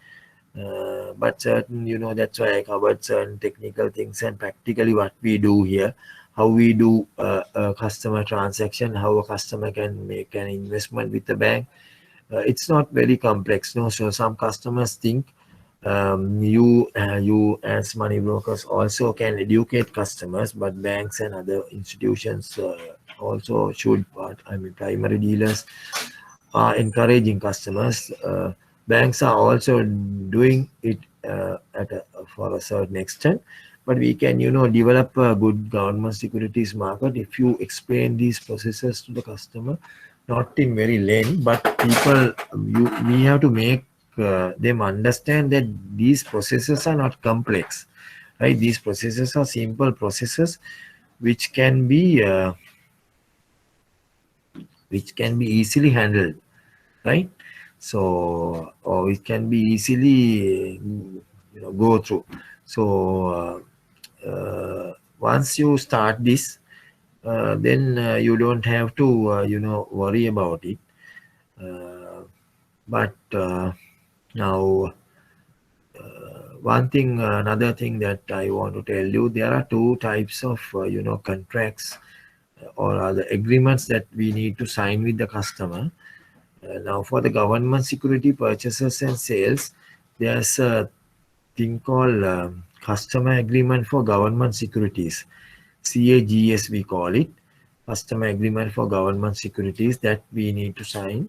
But certain, that's why I covered certain technical things and practically what we do here, how we do a customer transaction, how a customer can make an investment with the bank. It's not very complex, no. So some customers think you as money brokers also can educate customers, but banks and other institutions also should. Primary dealers are encouraging customers. Banks are also doing it for a certain extent, but we can develop a good government securities market if you explain these processes to the customer, not in very length, but we have to make them understand that these processes are not complex, right? These processes are simple processes which can be easily handled, right? So, or it can be easily go through. So once you start this, then you don't have to worry about it. But now another thing that I want to tell you, there are two types of contracts or other agreements that we need to sign with the customer. Now for the government security purchases and sales, there's a thing called customer agreement for government securities, CAGS we call it, customer agreement for government securities, that we need to sign,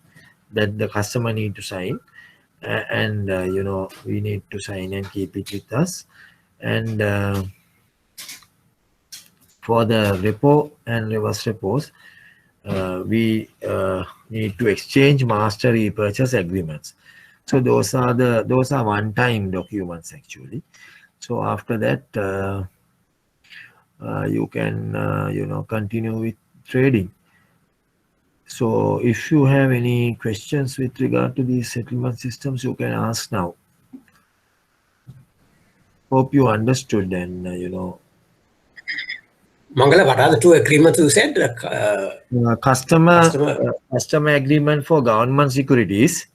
that the customer need to sign, and we need to sign and keep it with us. And for the repo and reverse repos, we need to exchange master repurchase agreements. So those are one-time documents actually. So after that, you can continue with trading. So if you have any questions with regard to these settlement systems, you can ask now. Hope you understood and Mangala, what are the two agreements you said? Customer agreement for government securities.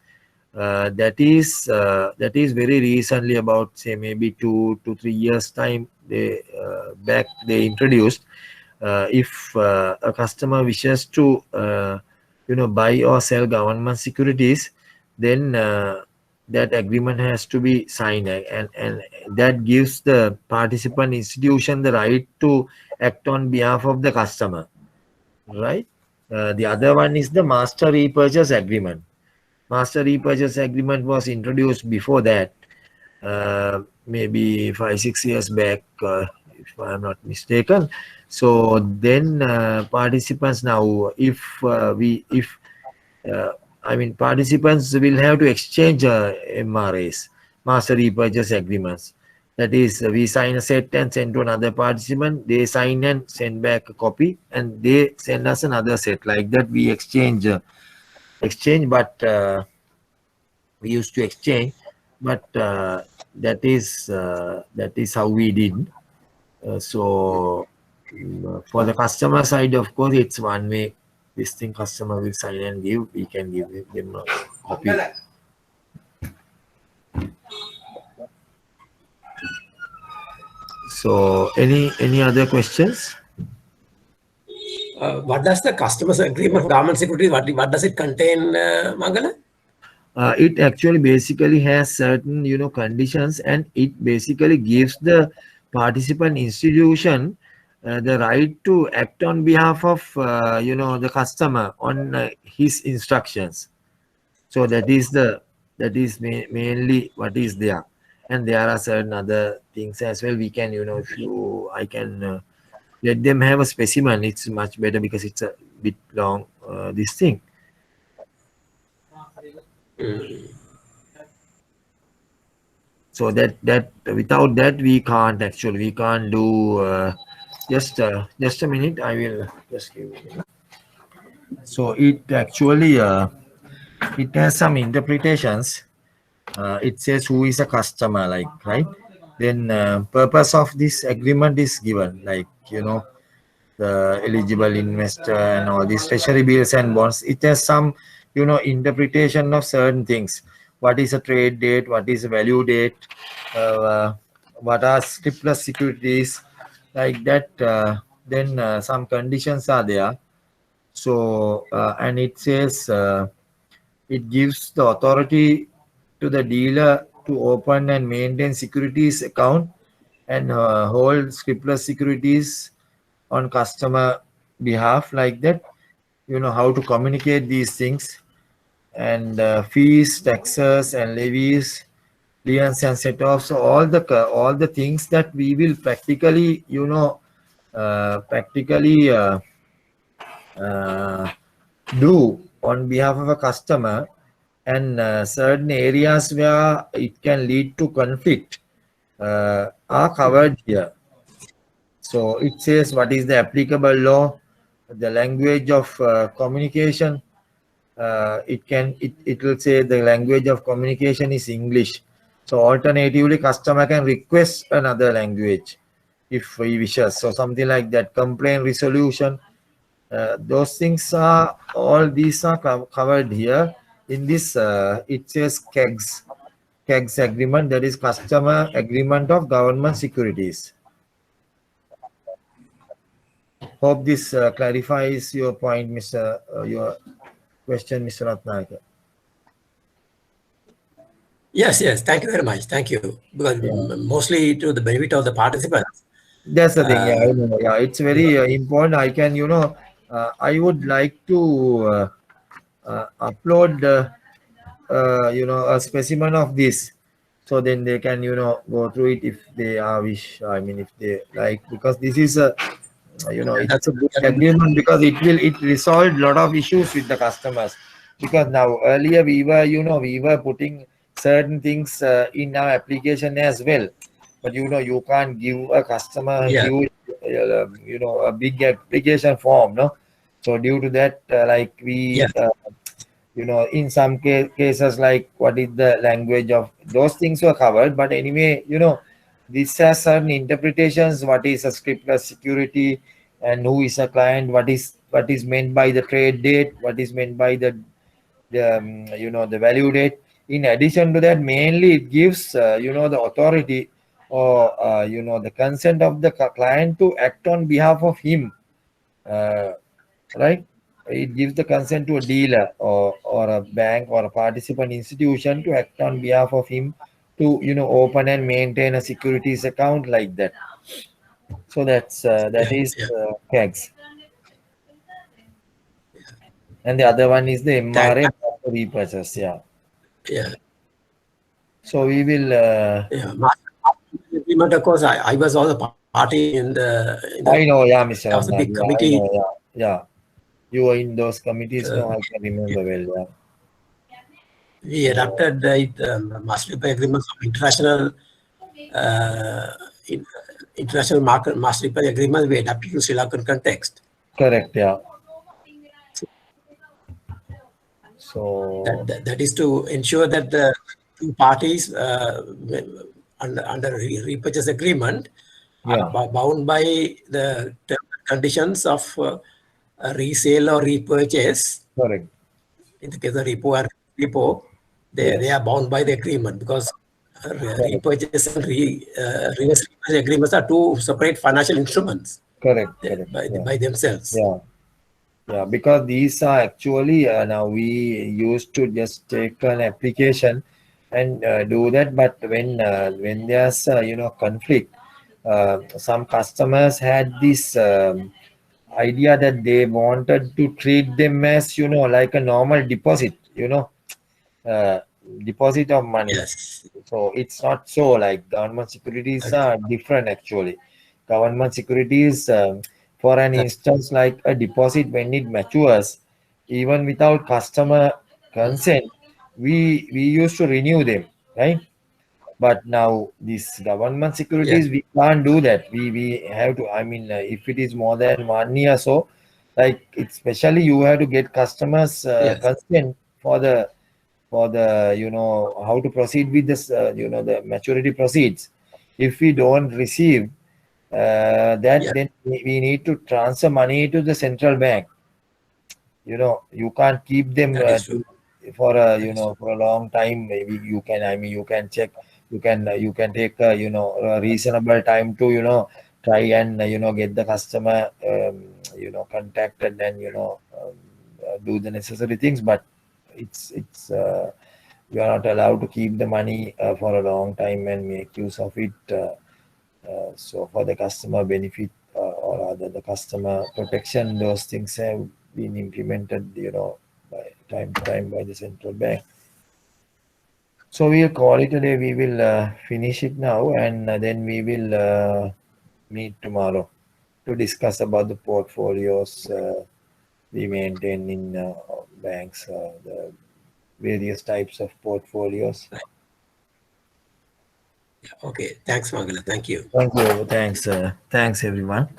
That is very recently, about say maybe 2 to 3 years time they introduced. If a customer wishes to buy or sell government securities, then that agreement has to be signed, and that gives the participant institution the right to act on behalf of the customer, right? The other one is the master repurchase agreement. Master repurchase agreement was introduced before that, maybe 5-6 years back, if I'm not mistaken. So then participants now, if participants will have to exchange MRAs, master repurchase agreements. That is, we sign a set and send to another participant. They sign and send back a copy, and they send us another set. Like that, we exchange. But we used to exchange. But that is how we did. So for the customer side, of course, it's one way. This thing customer will sign and give. We can give them a copy. So any other questions? What does the customer's agreement for government securities, what does it contain, Mangala? It actually basically has certain conditions, and it basically gives the participant institution the right to act on behalf of the customer on his instructions. So that is mainly what is there, and there are certain other things as well. We can I can let them have a specimen. It's much better because it's a bit long, this thing. So that without that we can't do. Just a minute, I will just give you. So it actually it has some interpretations. It says who is a customer, like, right? Then purpose of this agreement is given, like the eligible investor and all these treasury bills and bonds. It has some interpretation of certain things. What is a trade date? What is a value date? What are scriptless securities? Like that. Then some conditions are there. So and it says it gives the authority to the dealer to open and maintain securities account and hold scriptless securities on customer behalf, like that. How to communicate these things, and fees, taxes and levies, liens and set-offs. So all the things that we will practically do on behalf of a customer, and certain areas where it can lead to conflict are covered here. So it says what is the applicable law, the language of communication. It will say the language of communication is English. So alternatively, customer can request another language if he wishes. So something like that. Complaint resolution. Those things are all these are covered here in this. It says KEGS agreement, that is customer agreement of government securities. Hope this clarifies your point, Mr. Your question, Mr. Ratnakar. Yes. Thank you very much. Thank you. Because mostly to the benefit of the participants. That's the thing. Yeah, I know. Yeah, it's very important. I can, I would like to upload, a specimen of this, so then they can, go through it if they wish. I mean, if they like, because this is a, it's a good agreement, because it resolved a lot of issues with the customers. Because now earlier we were putting certain things in our application as well, but you can't give a customer a huge, a big application form, no. So due to that, like we, Yes. In some cases, like what is the language of those things were covered. But anyway, this has certain interpretations. What is a scriptless security, and who is a client? What is meant by the trade date? What is meant by the value date? In addition to that, mainly it gives the authority or the consent of the client to act on behalf of him, right? It gives the consent to a dealer or a bank or a participant institution to act on behalf of him to open and maintain a securities account like that. So that Yeah. is Yeah. KEGS, and the other one is the Thank. MRA repurchase. Yeah. Yeah. So we will. Yeah. Master agreement, of course, I was also party in the I know, yeah, Mr. there was a Ramnad. big Yeah, I committee. know, yeah, yeah. You were in those committees. No, I can remember well. Yeah. We adopted the master reply agreements of uh, in, international market master reply agreements. We adapted to Sri Lankan context. Correct. Yeah. So That is to ensure that the two parties under repurchase agreement yeah, are bound by the terms and conditions of resale or repurchase. correct. In the case of repo, they Yes, are bound by the agreement because correct, repurchase and reverse repurchase agreements are two separate financial instruments correct, correct. Yeah, by themselves. yeah, yeah. Because these are actually now we used to just take an application and do that, but when there's conflict, some customers had this idea that they wanted to treat them as like a normal deposit, uh, deposit of money. Yes, So it's not so. Like government securities are different actually. Government securities, for an instance, like a deposit when it matures, even without customer consent, we used to renew them, right? But now these government yes, securities, we can't do that. We have to. I mean, if it is more than 1 year, so like especially you have to get customers yes, consent for the how to proceed with this the maturity proceeds. If we don't receive that, yes. then we need to transfer money to the central bank. You can't keep them That is true. for a That is true. for a long time. Maybe you can, I mean, you can check, you can take a reasonable time to try and get the customer contacted and do the necessary things. But it's you are not allowed to keep the money for a long time and make use of it. So for the customer benefit, or rather the customer protection, those things have been implemented, by time to time by the central bank. So we'll call it a day. We will finish it now, and then we will meet tomorrow to discuss about the portfolios we maintain in banks, the various types of portfolios. Okay. Thanks, Mangala. Thank you. Thank you. Thanks. Thanks, everyone.